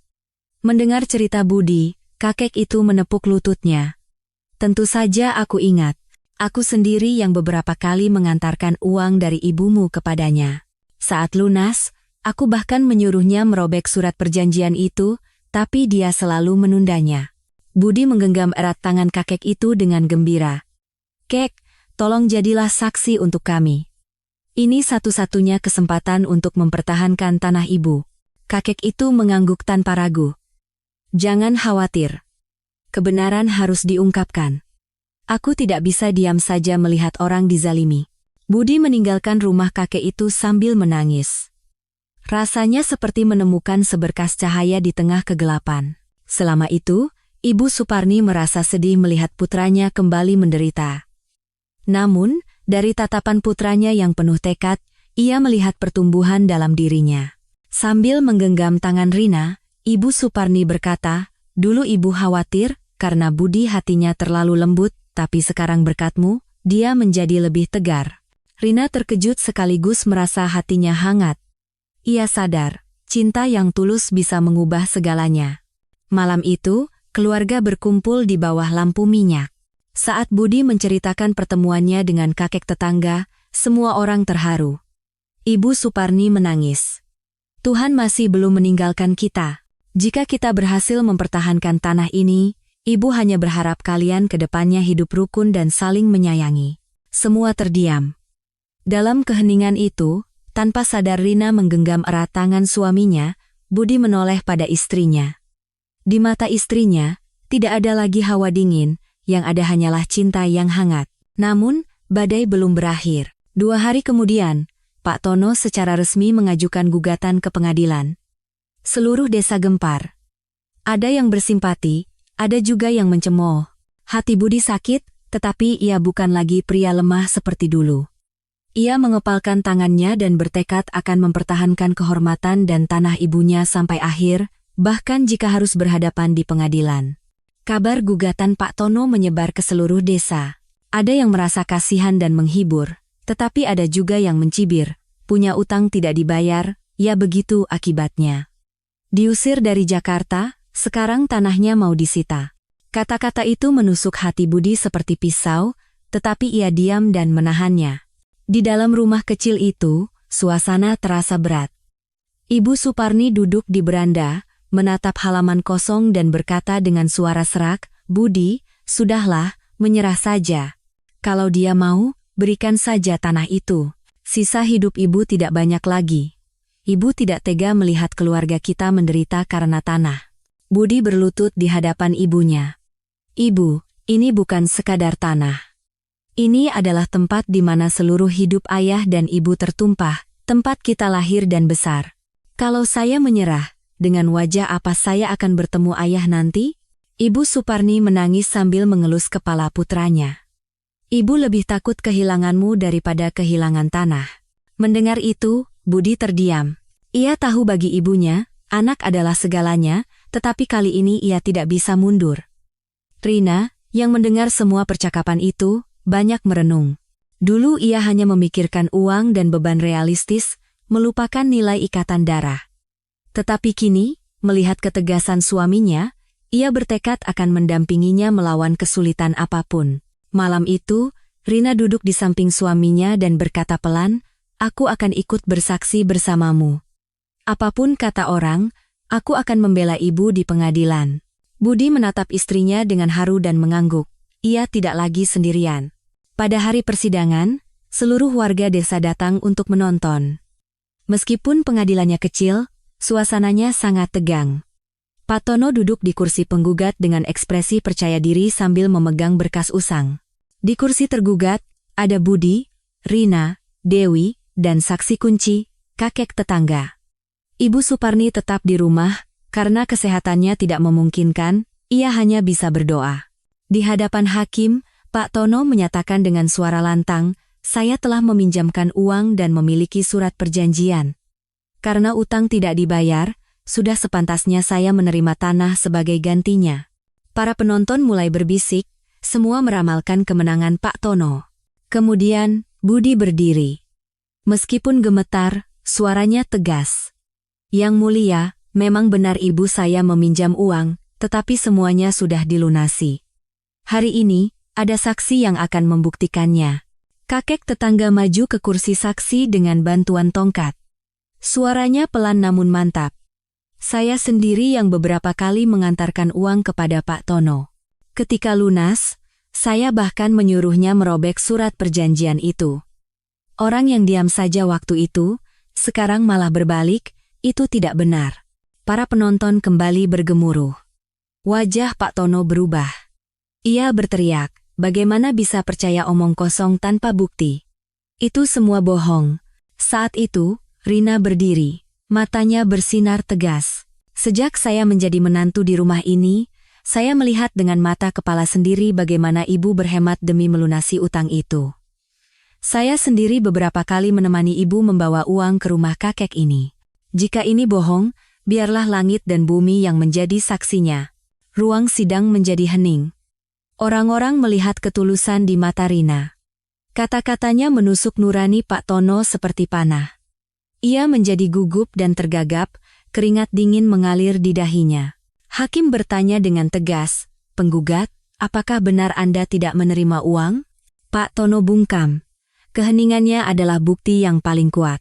Mendengar cerita Budi, kakek itu menepuk lututnya. Tentu saja aku ingat. Aku sendiri yang beberapa kali mengantarkan uang dari ibumu kepadanya. Saat lunas, aku bahkan menyuruhnya merobek surat perjanjian itu, tapi dia selalu menundanya. Budi menggenggam erat tangan kakek itu dengan gembira. Kek, tolong jadilah saksi untuk kami. Ini satu-satunya kesempatan untuk mempertahankan tanah ibu. Kakek itu mengangguk tanpa ragu. Jangan khawatir. Kebenaran harus diungkapkan. Aku tidak bisa diam saja melihat orang dizalimi. Budi meninggalkan rumah kakek itu sambil menangis. Rasanya seperti menemukan seberkas cahaya di tengah kegelapan. Selama itu, Ibu Suparni merasa sedih melihat putranya kembali menderita. Namun, dari tatapan putranya yang penuh tekad, Ia melihat pertumbuhan dalam dirinya. Sambil menggenggam tangan Rina, Ibu Suparni berkata, "Dulu ibu khawatir karena budi hatinya terlalu lembut, tapi sekarang berkatmu, dia menjadi lebih tegar." Rina terkejut sekaligus merasa hatinya hangat. Ia sadar, cinta yang tulus bisa mengubah segalanya. Malam itu, keluarga berkumpul di bawah lampu minyak. Saat Budi menceritakan pertemuannya dengan kakek tetangga, semua orang terharu. Ibu Suparni menangis. "Tuhan masih belum meninggalkan kita. Jika kita berhasil mempertahankan tanah ini, Ibu hanya berharap kalian ke depannya hidup rukun dan saling menyayangi." Semua terdiam. Dalam keheningan itu, tanpa sadar Rina menggenggam erat tangan suaminya. Budi menoleh pada istrinya. Di mata istrinya, tidak ada lagi hawa dingin, yang ada hanyalah cinta yang hangat. Namun, badai belum berakhir. 2 hari kemudian, Pak Tono secara resmi mengajukan gugatan ke pengadilan. Seluruh desa gempar. Ada yang bersimpati, ada juga yang mencemooh. Hati Budi sakit, tetapi ia bukan lagi pria lemah seperti dulu. Ia mengepalkan tangannya dan bertekad akan mempertahankan kehormatan dan tanah ibunya sampai akhir, bahkan jika harus berhadapan di pengadilan. Kabar gugatan Pak Tono menyebar ke seluruh desa. Ada yang merasa kasihan dan menghibur, tetapi ada juga yang mencibir. Punya utang tidak dibayar, ya begitu akibatnya. Diusir dari Jakarta, sekarang tanahnya mau disita. Kata-kata itu menusuk hati Budi seperti pisau, tetapi ia diam dan menahannya. Di dalam rumah kecil itu, suasana terasa berat. Ibu Suparni duduk di beranda, menatap halaman kosong dan berkata dengan suara serak, "Budi, sudahlah, menyerah saja. Kalau dia mau, berikan saja tanah itu. Sisa hidup ibu tidak banyak lagi. Ibu tidak tega melihat keluarga kita menderita karena tanah." Budi berlutut di hadapan ibunya. "Ibu, ini bukan sekadar tanah. Ini adalah tempat di mana seluruh hidup ayah dan ibu tertumpah, tempat kita lahir dan besar. Kalau saya menyerah, dengan wajah apa saya akan bertemu ayah nanti?" Ibu Suparni menangis sambil mengelus kepala putranya. "Ibu lebih takut kehilanganmu daripada kehilangan tanah." Mendengar itu, Budi terdiam. Ia tahu bagi ibunya, anak adalah segalanya, tetapi kali ini ia tidak bisa mundur. Rina, yang mendengar semua percakapan itu, banyak merenung. Dulu ia hanya memikirkan uang dan beban realistis, melupakan nilai ikatan darah. Tetapi kini, melihat ketegasan suaminya, ia bertekad akan mendampinginya melawan kesulitan apapun. Malam itu, Rina duduk di samping suaminya dan berkata pelan, "Aku akan ikut bersaksi bersamamu. Apapun kata orang, aku akan membela ibu di pengadilan." Budi menatap istrinya dengan haru dan mengangguk. Ia tidak lagi sendirian. Pada hari persidangan, seluruh warga desa datang untuk menonton. Meskipun pengadilannya kecil, suasananya sangat tegang. Pak Tono duduk di kursi penggugat dengan ekspresi percaya diri sambil memegang berkas usang. Di kursi tergugat, ada Budi, Rina, Dewi, dan saksi kunci, kakek tetangga. Ibu Suparni tetap di rumah, karena kesehatannya tidak memungkinkan, ia hanya bisa berdoa. Di hadapan hakim, Pak Tono menyatakan dengan suara lantang, "Saya telah meminjamkan uang dan memiliki surat perjanjian. Karena utang tidak dibayar, sudah sepantasnya saya menerima tanah sebagai gantinya." Para penonton mulai berbisik, semua meramalkan kemenangan Pak Tono. Kemudian, Budi berdiri. Meskipun gemetar, suaranya tegas. "Yang mulia, memang benar ibu saya meminjam uang, tetapi semuanya sudah dilunasi. Hari ini, ada saksi yang akan membuktikannya." Kakek tetangga maju ke kursi saksi dengan bantuan tongkat. Suaranya pelan namun mantap. "Saya sendiri yang beberapa kali mengantarkan uang kepada Pak Tono. Ketika lunas, saya bahkan menyuruhnya merobek surat perjanjian itu. Orang yang diam saja waktu itu, sekarang malah berbalik, itu tidak benar." Para penonton kembali bergemuruh. Wajah Pak Tono berubah. Ia berteriak, "Bagaimana bisa percaya omong kosong tanpa bukti? Itu semua bohong." Saat itu, Rina berdiri. Matanya bersinar tegas. "Sejak saya menjadi menantu di rumah ini, saya melihat dengan mata kepala sendiri bagaimana ibu berhemat demi melunasi utang itu. Saya sendiri beberapa kali menemani ibu membawa uang ke rumah kakek ini. Jika ini bohong, biarlah langit dan bumi yang menjadi saksinya. Ruang sidang menjadi hening. Orang-orang melihat ketulusan di mata Rina. Kata-katanya menusuk nurani Pak Tono seperti panah. Ia menjadi gugup dan tergagap, keringat dingin mengalir di dahinya. Hakim bertanya dengan tegas, "Penggugat, apakah benar Anda tidak menerima uang?" Pak Tono bungkam. Keheningannya adalah bukti yang paling kuat.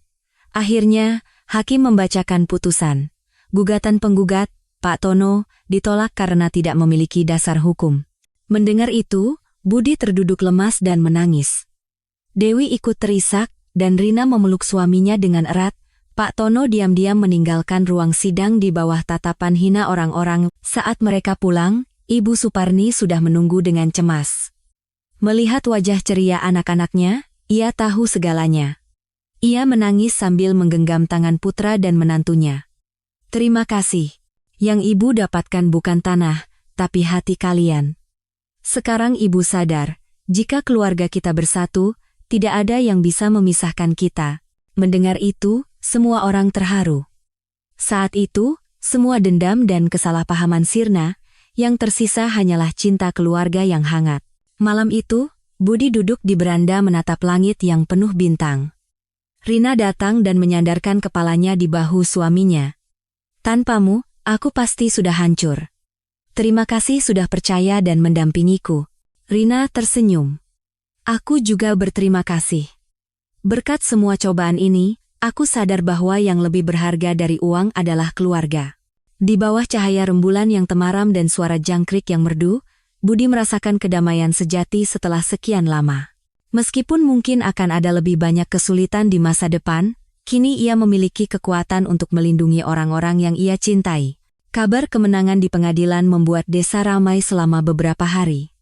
Akhirnya, hakim membacakan putusan. Gugatan penggugat, Pak Tono, ditolak karena tidak memiliki dasar hukum. Mendengar itu, Budi terduduk lemas dan menangis. Dewi ikut terisak, dan Rina memeluk suaminya dengan erat. Pak Tono diam-diam meninggalkan ruang sidang di bawah tatapan hina orang-orang. Saat mereka pulang, Ibu Suparni sudah menunggu dengan cemas. Melihat wajah ceria anak-anaknya, ia tahu segalanya. Ia menangis sambil menggenggam tangan putra dan menantunya. "Terima kasih. Yang ibu dapatkan bukan tanah, tapi hati kalian. Sekarang ibu sadar, jika keluarga kita bersatu, tidak ada yang bisa memisahkan kita." Mendengar itu, semua orang terharu. Saat itu, semua dendam dan kesalahpahaman sirna, yang tersisa hanyalah cinta keluarga yang hangat. Malam itu, Budi duduk di beranda menatap langit yang penuh bintang. Rina datang dan menyandarkan kepalanya di bahu suaminya. "Tanpamu, aku pasti sudah hancur. Terima kasih sudah percaya dan mendampingiku." Rina tersenyum. "Aku juga berterima kasih. Berkat semua cobaan ini, aku sadar bahwa yang lebih berharga dari uang adalah keluarga." Di bawah cahaya rembulan yang temaram dan suara jangkrik yang merdu, Budi merasakan kedamaian sejati setelah sekian lama. Meskipun mungkin akan ada lebih banyak kesulitan di masa depan, kini ia memiliki kekuatan untuk melindungi orang-orang yang ia cintai. Kabar kemenangan di pengadilan membuat desa ramai selama beberapa hari.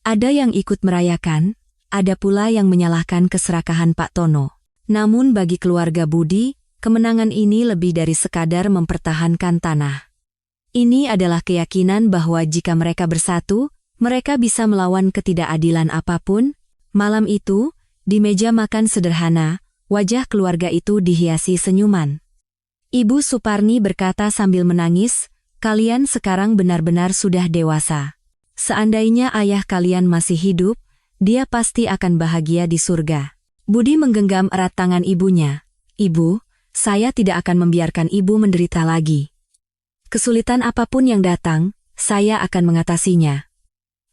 Ada yang ikut merayakan, ada pula yang menyalahkan keserakahan Pak Tono. Namun bagi keluarga Budi, kemenangan ini lebih dari sekadar mempertahankan tanah. Ini adalah keyakinan bahwa jika mereka bersatu, mereka bisa melawan ketidakadilan apapun. Malam itu, di meja makan sederhana, wajah keluarga itu dihiasi senyuman. Ibu Suparni berkata sambil menangis, "Kalian sekarang benar-benar sudah dewasa. Seandainya ayah kalian masih hidup, dia pasti akan bahagia di surga." Budi menggenggam erat tangan ibunya. "Ibu, saya tidak akan membiarkan ibu menderita lagi. Kesulitan apapun yang datang, saya akan mengatasinya."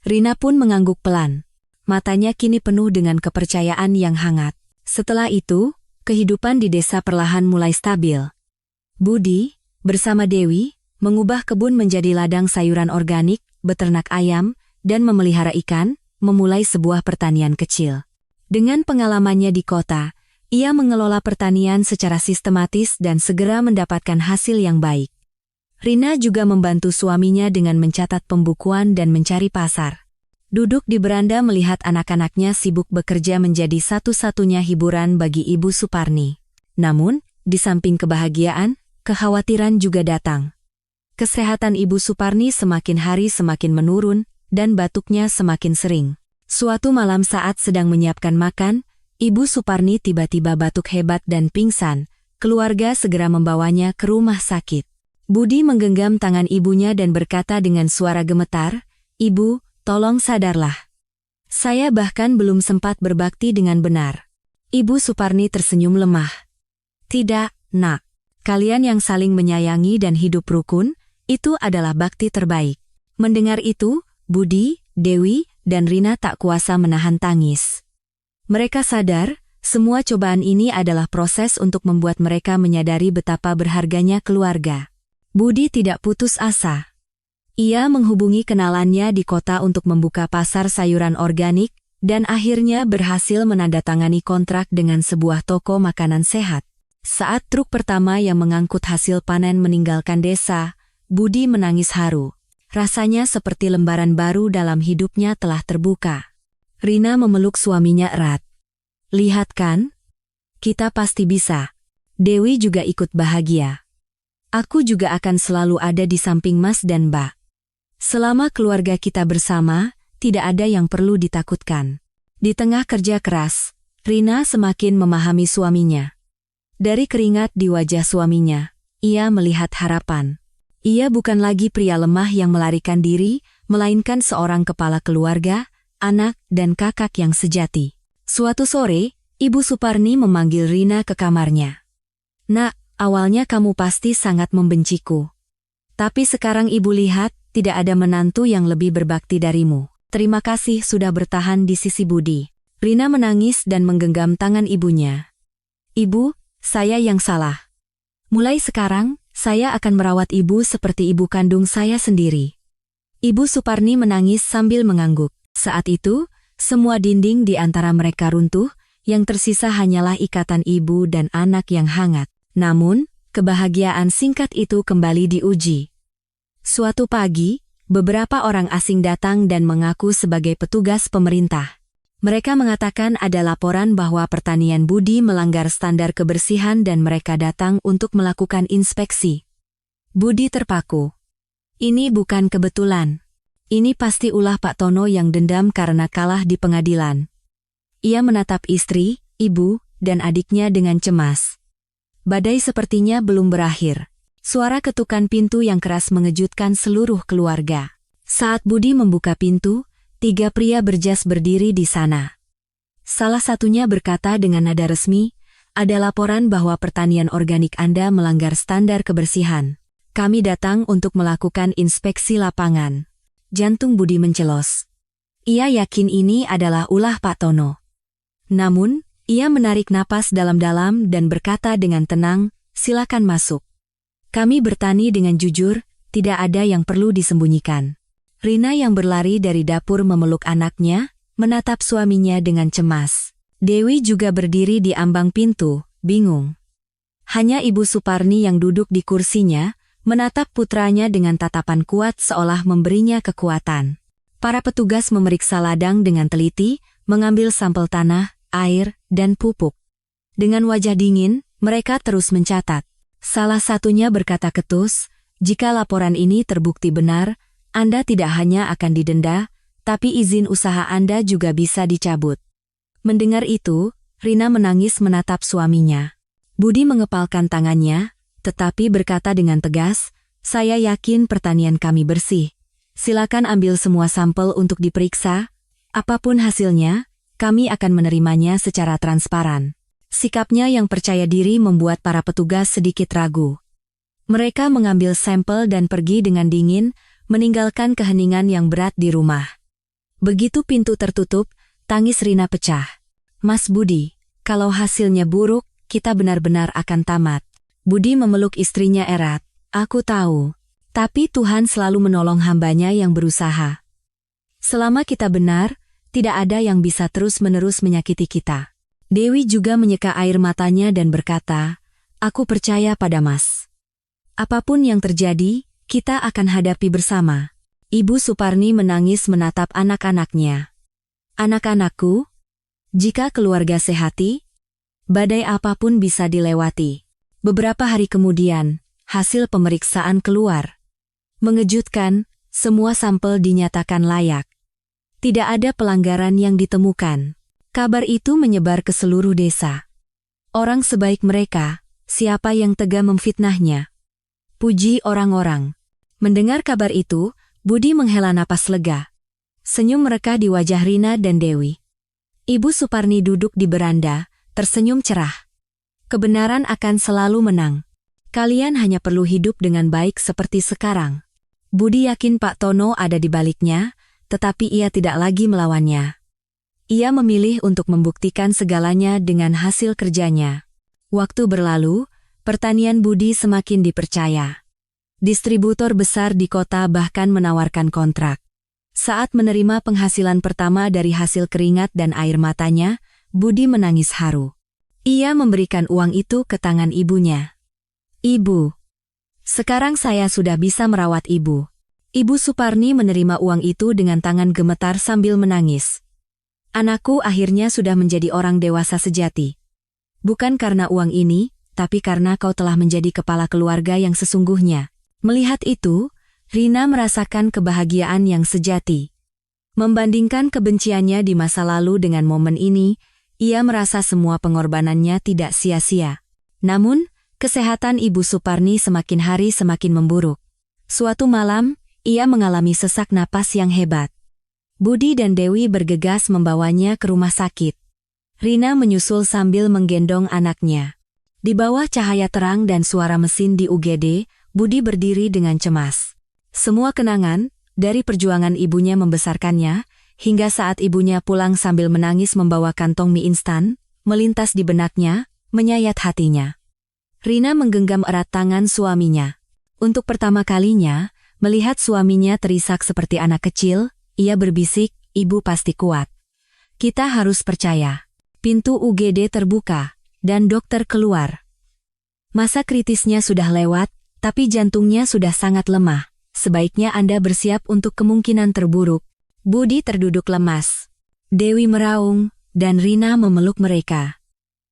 Rina pun mengangguk pelan. Matanya kini penuh dengan kepercayaan yang hangat. Setelah itu, kehidupan di desa perlahan mulai stabil. Budi, bersama Dewi, mengubah kebun menjadi ladang sayuran organik, beternak ayam, dan memelihara ikan, memulai sebuah pertanian kecil. Dengan pengalamannya di kota, ia mengelola pertanian secara sistematis dan segera mendapatkan hasil yang baik. Rina juga membantu suaminya dengan mencatat pembukuan dan mencari pasar. Duduk di beranda melihat anak-anaknya sibuk bekerja menjadi satu-satunya hiburan bagi Ibu Suparni. Namun, di samping kebahagiaan, kekhawatiran juga datang. Kesehatan Ibu Suparni semakin hari semakin menurun, dan batuknya semakin sering. Suatu malam saat sedang menyiapkan makan, Ibu Suparni tiba-tiba batuk hebat dan pingsan. Keluarga segera membawanya ke rumah sakit. Budi menggenggam tangan ibunya dan berkata dengan suara gemetar, "Ibu, tolong sadarlah. Saya bahkan belum sempat berbakti dengan benar." Ibu Suparni tersenyum lemah. "Tidak, Nak. Kalian yang saling menyayangi dan hidup rukun, itu adalah bakti terbaik." Mendengar itu, Budi, Dewi, dan Rina tak kuasa menahan tangis. Mereka sadar, semua cobaan ini adalah proses untuk membuat mereka menyadari betapa berharganya keluarga. Budi tidak putus asa. Ia menghubungi kenalannya di kota untuk membuka pasar sayuran organik, dan akhirnya berhasil menandatangani kontrak dengan sebuah toko makanan sehat. Saat truk pertama yang mengangkut hasil panen meninggalkan desa, Budi menangis haru. Rasanya seperti lembaran baru dalam hidupnya telah terbuka. Rina memeluk suaminya erat. "Lihat kan? Kita pasti bisa." Dewi juga ikut bahagia. "Aku juga akan selalu ada di samping Mas dan Mbak. Selama keluarga kita bersama, tidak ada yang perlu ditakutkan." Di tengah kerja keras, Rina semakin memahami suaminya. Dari keringat di wajah suaminya, ia melihat harapan. Ia bukan lagi pria lemah yang melarikan diri, melainkan seorang kepala keluarga, anak, dan kakak yang sejati. Suatu sore, Ibu Suparni memanggil Rina ke kamarnya. "Nak, awalnya kamu pasti sangat membenciku. Tapi sekarang Ibu lihat, tidak ada menantu yang lebih berbakti darimu. Terima kasih sudah bertahan di sisi Budi." Rina menangis dan menggenggam tangan ibunya. "Ibu, saya yang salah. Mulai sekarang, saya akan merawat ibu seperti ibu kandung saya sendiri." Ibu Suparni menangis sambil mengangguk. Saat itu, semua dinding di antara mereka runtuh, yang tersisa hanyalah ikatan ibu dan anak yang hangat. Namun, kebahagiaan singkat itu kembali diuji. Suatu pagi, beberapa orang asing datang dan mengaku sebagai petugas pemerintah. Mereka mengatakan ada laporan bahwa pertanian Budi melanggar standar kebersihan dan mereka datang untuk melakukan inspeksi. Budi terpaku. Ini bukan kebetulan. Ini pasti ulah Pak Tono yang dendam karena kalah di pengadilan. Ia menatap istri, ibu, dan adiknya dengan cemas. Badai sepertinya belum berakhir. Suara ketukan pintu yang keras mengejutkan seluruh keluarga. Saat Budi membuka pintu, 3 pria berjas berdiri di sana. Salah satunya berkata dengan nada resmi, "Ada laporan bahwa pertanian organik Anda melanggar standar kebersihan. Kami datang untuk melakukan inspeksi lapangan." Jantung Budi mencelos. Ia yakin ini adalah ulah Pak Tono. Namun, ia menarik napas dalam-dalam dan berkata dengan tenang, "Silakan masuk. Kami bertani dengan jujur, tidak ada yang perlu disembunyikan." Rina yang berlari dari dapur memeluk anaknya, menatap suaminya dengan cemas. Dewi juga berdiri di ambang pintu, bingung. Hanya Ibu Suparni yang duduk di kursinya, menatap putranya dengan tatapan kuat seolah memberinya kekuatan. Para petugas memeriksa ladang dengan teliti, mengambil sampel tanah, air, dan pupuk. Dengan wajah dingin, mereka terus mencatat. Salah satunya berkata ketus, "Jika laporan ini terbukti benar, Anda tidak hanya akan didenda, tapi izin usaha Anda juga bisa dicabut." Mendengar itu, Rina menangis menatap suaminya. Budi mengepalkan tangannya, tetapi berkata dengan tegas, "Saya yakin pertanian kami bersih. Silakan ambil semua sampel untuk diperiksa. Apapun hasilnya, kami akan menerimanya secara transparan." Sikapnya yang percaya diri membuat para petugas sedikit ragu. Mereka mengambil sampel dan pergi dengan dingin, meninggalkan keheningan yang berat di rumah. Begitu pintu tertutup, tangis Rina pecah. "Mas Budi, kalau hasilnya buruk, kita benar-benar akan tamat." Budi memeluk istrinya erat. "Aku tahu. Tapi Tuhan selalu menolong hambanya yang berusaha. Selama kita benar, tidak ada yang bisa terus-menerus menyakiti kita." Dewi juga menyeka air matanya dan berkata, "Aku percaya pada Mas. Apapun yang terjadi, kita akan hadapi bersama." Ibu Suparni menangis menatap anak-anaknya. "Anak-anakku, jika keluarga sehati, badai apapun bisa dilewati." Beberapa hari kemudian, hasil pemeriksaan keluar. Mengejutkan, semua sampel dinyatakan layak. Tidak ada pelanggaran yang ditemukan. Kabar itu menyebar ke seluruh desa. Orang sebaik mereka, siapa yang tega memfitnahnya? Puji orang-orang. Mendengar kabar itu, Budi menghela napas lega. Senyum mereka di wajah Rina dan Dewi. Ibu Suparni duduk di beranda, tersenyum cerah. Kebenaran akan selalu menang. Kalian hanya perlu hidup dengan baik seperti sekarang. Budi yakin Pak Tono ada di baliknya, tetapi ia tidak lagi melawannya. Ia memilih untuk membuktikan segalanya dengan hasil kerjanya. Waktu berlalu, pertanian Budi semakin dipercaya. Distributor besar di kota bahkan menawarkan kontrak. Saat menerima penghasilan pertama dari hasil keringat dan air matanya, Budi menangis haru. Ia memberikan uang itu ke tangan ibunya. "Ibu, sekarang saya sudah bisa merawat ibu." Ibu Suparni menerima uang itu dengan tangan gemetar sambil menangis. "Anakku akhirnya sudah menjadi orang dewasa sejati. Bukan karena uang ini, tapi karena kau telah menjadi kepala keluarga yang sesungguhnya." Melihat itu, Rina merasakan kebahagiaan yang sejati. Membandingkan kebenciannya di masa lalu dengan momen ini, ia merasa semua pengorbanannya tidak sia-sia. Namun, kesehatan Ibu Suparni semakin hari semakin memburuk. Suatu malam, ia mengalami sesak napas yang hebat. Budi dan Dewi bergegas membawanya ke rumah sakit. Rina menyusul sambil menggendong anaknya. Di bawah cahaya terang dan suara mesin di UGD, Budi berdiri dengan cemas. Semua kenangan, dari perjuangan ibunya membesarkannya, hingga saat ibunya pulang sambil menangis membawa kantong mie instan, melintas di benaknya, menyayat hatinya. Rina menggenggam erat tangan suaminya. Untuk pertama kalinya, melihat suaminya terisak seperti anak kecil, ia berbisik, "Ibu pasti kuat. Kita harus percaya." Pintu UGD terbuka, dan dokter keluar. Masa kritisnya sudah lewat, tapi jantungnya sudah sangat lemah. Sebaiknya Anda bersiap untuk kemungkinan terburuk. Budi terduduk lemas. Dewi meraung, dan Rina memeluk mereka.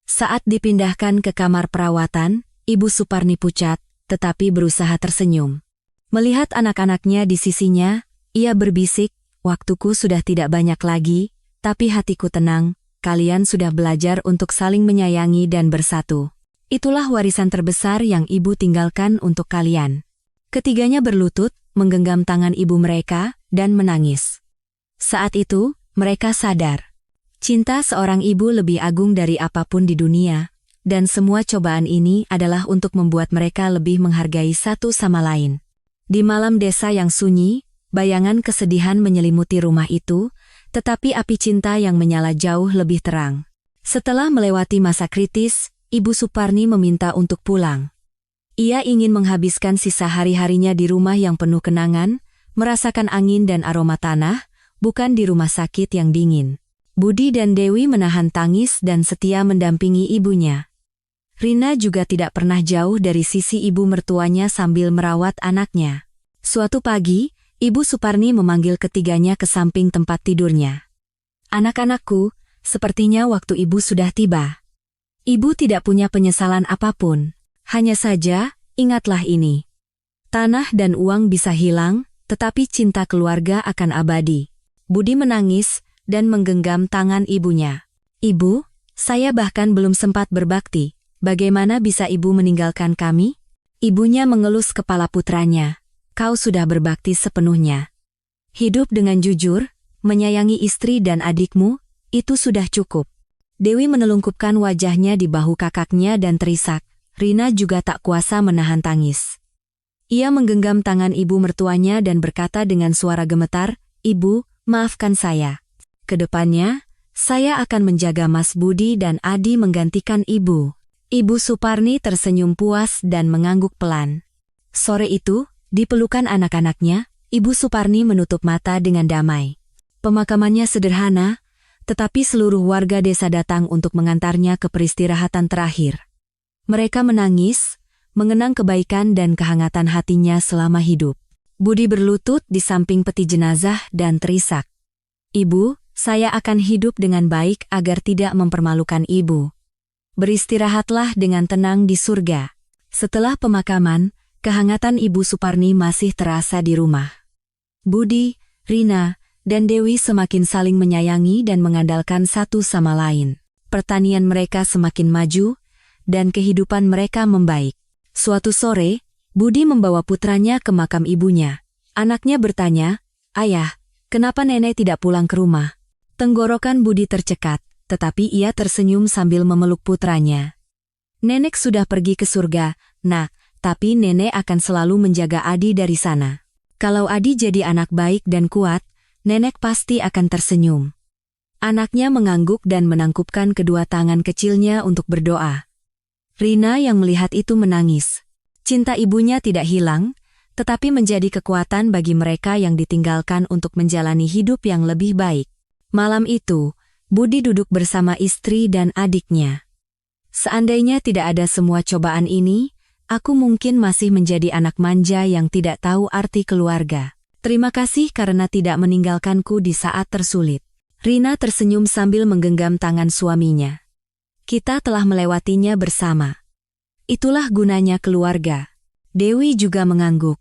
Saat dipindahkan ke kamar perawatan, Ibu Suparni pucat, tetapi berusaha tersenyum. Melihat anak-anaknya di sisinya, ia berbisik, "Waktuku sudah tidak banyak lagi, tapi hatiku tenang, kalian sudah belajar untuk saling menyayangi dan bersatu. Itulah warisan terbesar yang ibu tinggalkan untuk kalian." Ketiganya berlutut, menggenggam tangan ibu mereka, dan menangis. Saat itu, mereka sadar. Cinta seorang ibu lebih agung dari apapun di dunia, dan semua cobaan ini adalah untuk membuat mereka lebih menghargai satu sama lain. Di malam desa yang sunyi, bayangan kesedihan menyelimuti rumah itu, tetapi api cinta yang menyala jauh lebih terang. Setelah melewati masa kritis, Ibu Suparni meminta untuk pulang. Ia ingin menghabiskan sisa hari-harinya di rumah yang penuh kenangan, merasakan angin dan aroma tanah, bukan di rumah sakit yang dingin. Budi dan Dewi menahan tangis dan setia mendampingi ibunya. Rina juga tidak pernah jauh dari sisi ibu mertuanya sambil merawat anaknya. Suatu pagi, Ibu Suparni memanggil ketiganya ke samping tempat tidurnya. "Anak-anakku, sepertinya waktu ibu sudah tiba. Ibu tidak punya penyesalan apapun. Hanya saja, ingatlah ini. Tanah dan uang bisa hilang, tetapi cinta keluarga akan abadi." Budi menangis dan menggenggam tangan ibunya. "Ibu, saya bahkan belum sempat berbakti. Bagaimana bisa ibu meninggalkan kami?" Ibunya mengelus kepala putranya. "Kau sudah berbakti sepenuhnya. Hidup dengan jujur, menyayangi istri dan adikmu, itu sudah cukup." Dewi menelungkupkan wajahnya di bahu kakaknya dan terisak. Rina juga tak kuasa menahan tangis. Ia menggenggam tangan ibu mertuanya dan berkata dengan suara gemetar, "Ibu, maafkan saya. Kedepannya, saya akan menjaga Mas Budi dan Adi menggantikan ibu." Ibu Suparni tersenyum puas dan mengangguk pelan. Sore itu, di pelukan anak-anaknya, Ibu Suparni menutup mata dengan damai. Pemakamannya sederhana, tetapi seluruh warga desa datang untuk mengantarnya ke peristirahatan terakhir. Mereka menangis, mengenang kebaikan dan kehangatan hatinya selama hidup. Budi berlutut di samping peti jenazah dan terisak. "Ibu, saya akan hidup dengan baik agar tidak mempermalukan ibu. Beristirahatlah dengan tenang di surga." Setelah pemakaman, kehangatan Ibu Suparni masih terasa di rumah. Budi, Rina, dan Dewi semakin saling menyayangi dan mengandalkan satu sama lain. Pertanian mereka semakin maju, dan kehidupan mereka membaik. Suatu sore, Budi membawa putranya ke makam ibunya. Anaknya bertanya, "Ayah, kenapa nenek tidak pulang ke rumah?" Tenggorokan Budi tercekat, tetapi ia tersenyum sambil memeluk putranya. "Nenek sudah pergi ke surga, Nak, tapi nenek akan selalu menjaga Adi dari sana. Kalau Adi jadi anak baik dan kuat, nenek pasti akan tersenyum." Anaknya mengangguk dan menangkupkan kedua tangan kecilnya untuk berdoa. Rina yang melihat itu menangis. Cinta ibunya tidak hilang, tetapi menjadi kekuatan bagi mereka yang ditinggalkan untuk menjalani hidup yang lebih baik. Malam itu, Budi duduk bersama istri dan adiknya. "Seandainya tidak ada semua cobaan ini, aku mungkin masih menjadi anak manja yang tidak tahu arti keluarga. Terima kasih karena tidak meninggalkanku di saat tersulit." Rina tersenyum sambil menggenggam tangan suaminya. "Kita telah melewatinya bersama. Itulah gunanya keluarga." Dewi juga mengangguk.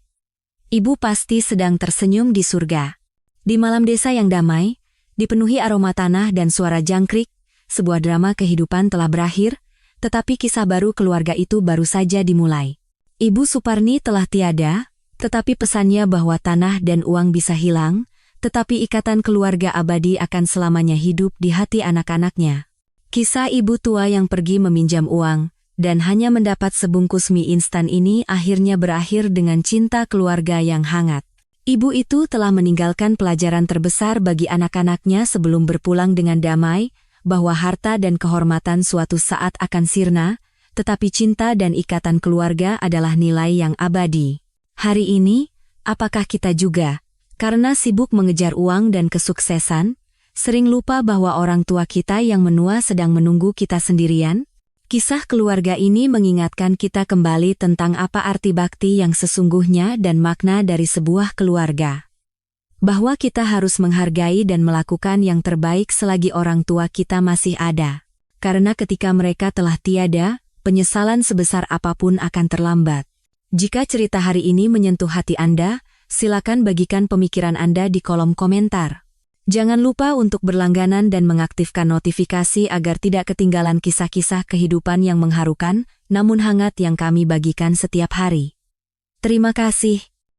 Ibu pasti sedang tersenyum di surga. Di malam desa yang damai, dipenuhi aroma tanah dan suara jangkrik, sebuah drama kehidupan telah berakhir, tetapi kisah baru keluarga itu baru saja dimulai. Ibu Suparni telah tiada, tetapi pesannya bahwa tanah dan uang bisa hilang, tetapi ikatan keluarga abadi akan selamanya hidup di hati anak-anaknya. Kisah ibu tua yang pergi meminjam uang, dan hanya mendapat sebungkus mie instan ini akhirnya berakhir dengan cinta keluarga yang hangat. Ibu itu telah meninggalkan pelajaran terbesar bagi anak-anaknya sebelum berpulang dengan damai, bahwa harta dan kehormatan suatu saat akan sirna, tetapi cinta dan ikatan keluarga adalah nilai yang abadi. Hari ini, apakah kita juga, karena sibuk mengejar uang dan kesuksesan, sering lupa bahwa orang tua kita yang menua sedang menunggu kita sendirian? Kisah keluarga ini mengingatkan kita kembali tentang apa arti bakti yang sesungguhnya dan makna dari sebuah keluarga. Bahwa kita harus menghargai dan melakukan yang terbaik selagi orang tua kita masih ada. Karena ketika mereka telah tiada, penyesalan sebesar apapun akan terlambat. Jika cerita hari ini menyentuh hati Anda, silakan bagikan pemikiran Anda di kolom komentar. Jangan lupa untuk berlangganan dan mengaktifkan notifikasi agar tidak ketinggalan kisah-kisah kehidupan yang mengharukan, namun hangat yang kami bagikan setiap hari. Terima kasih.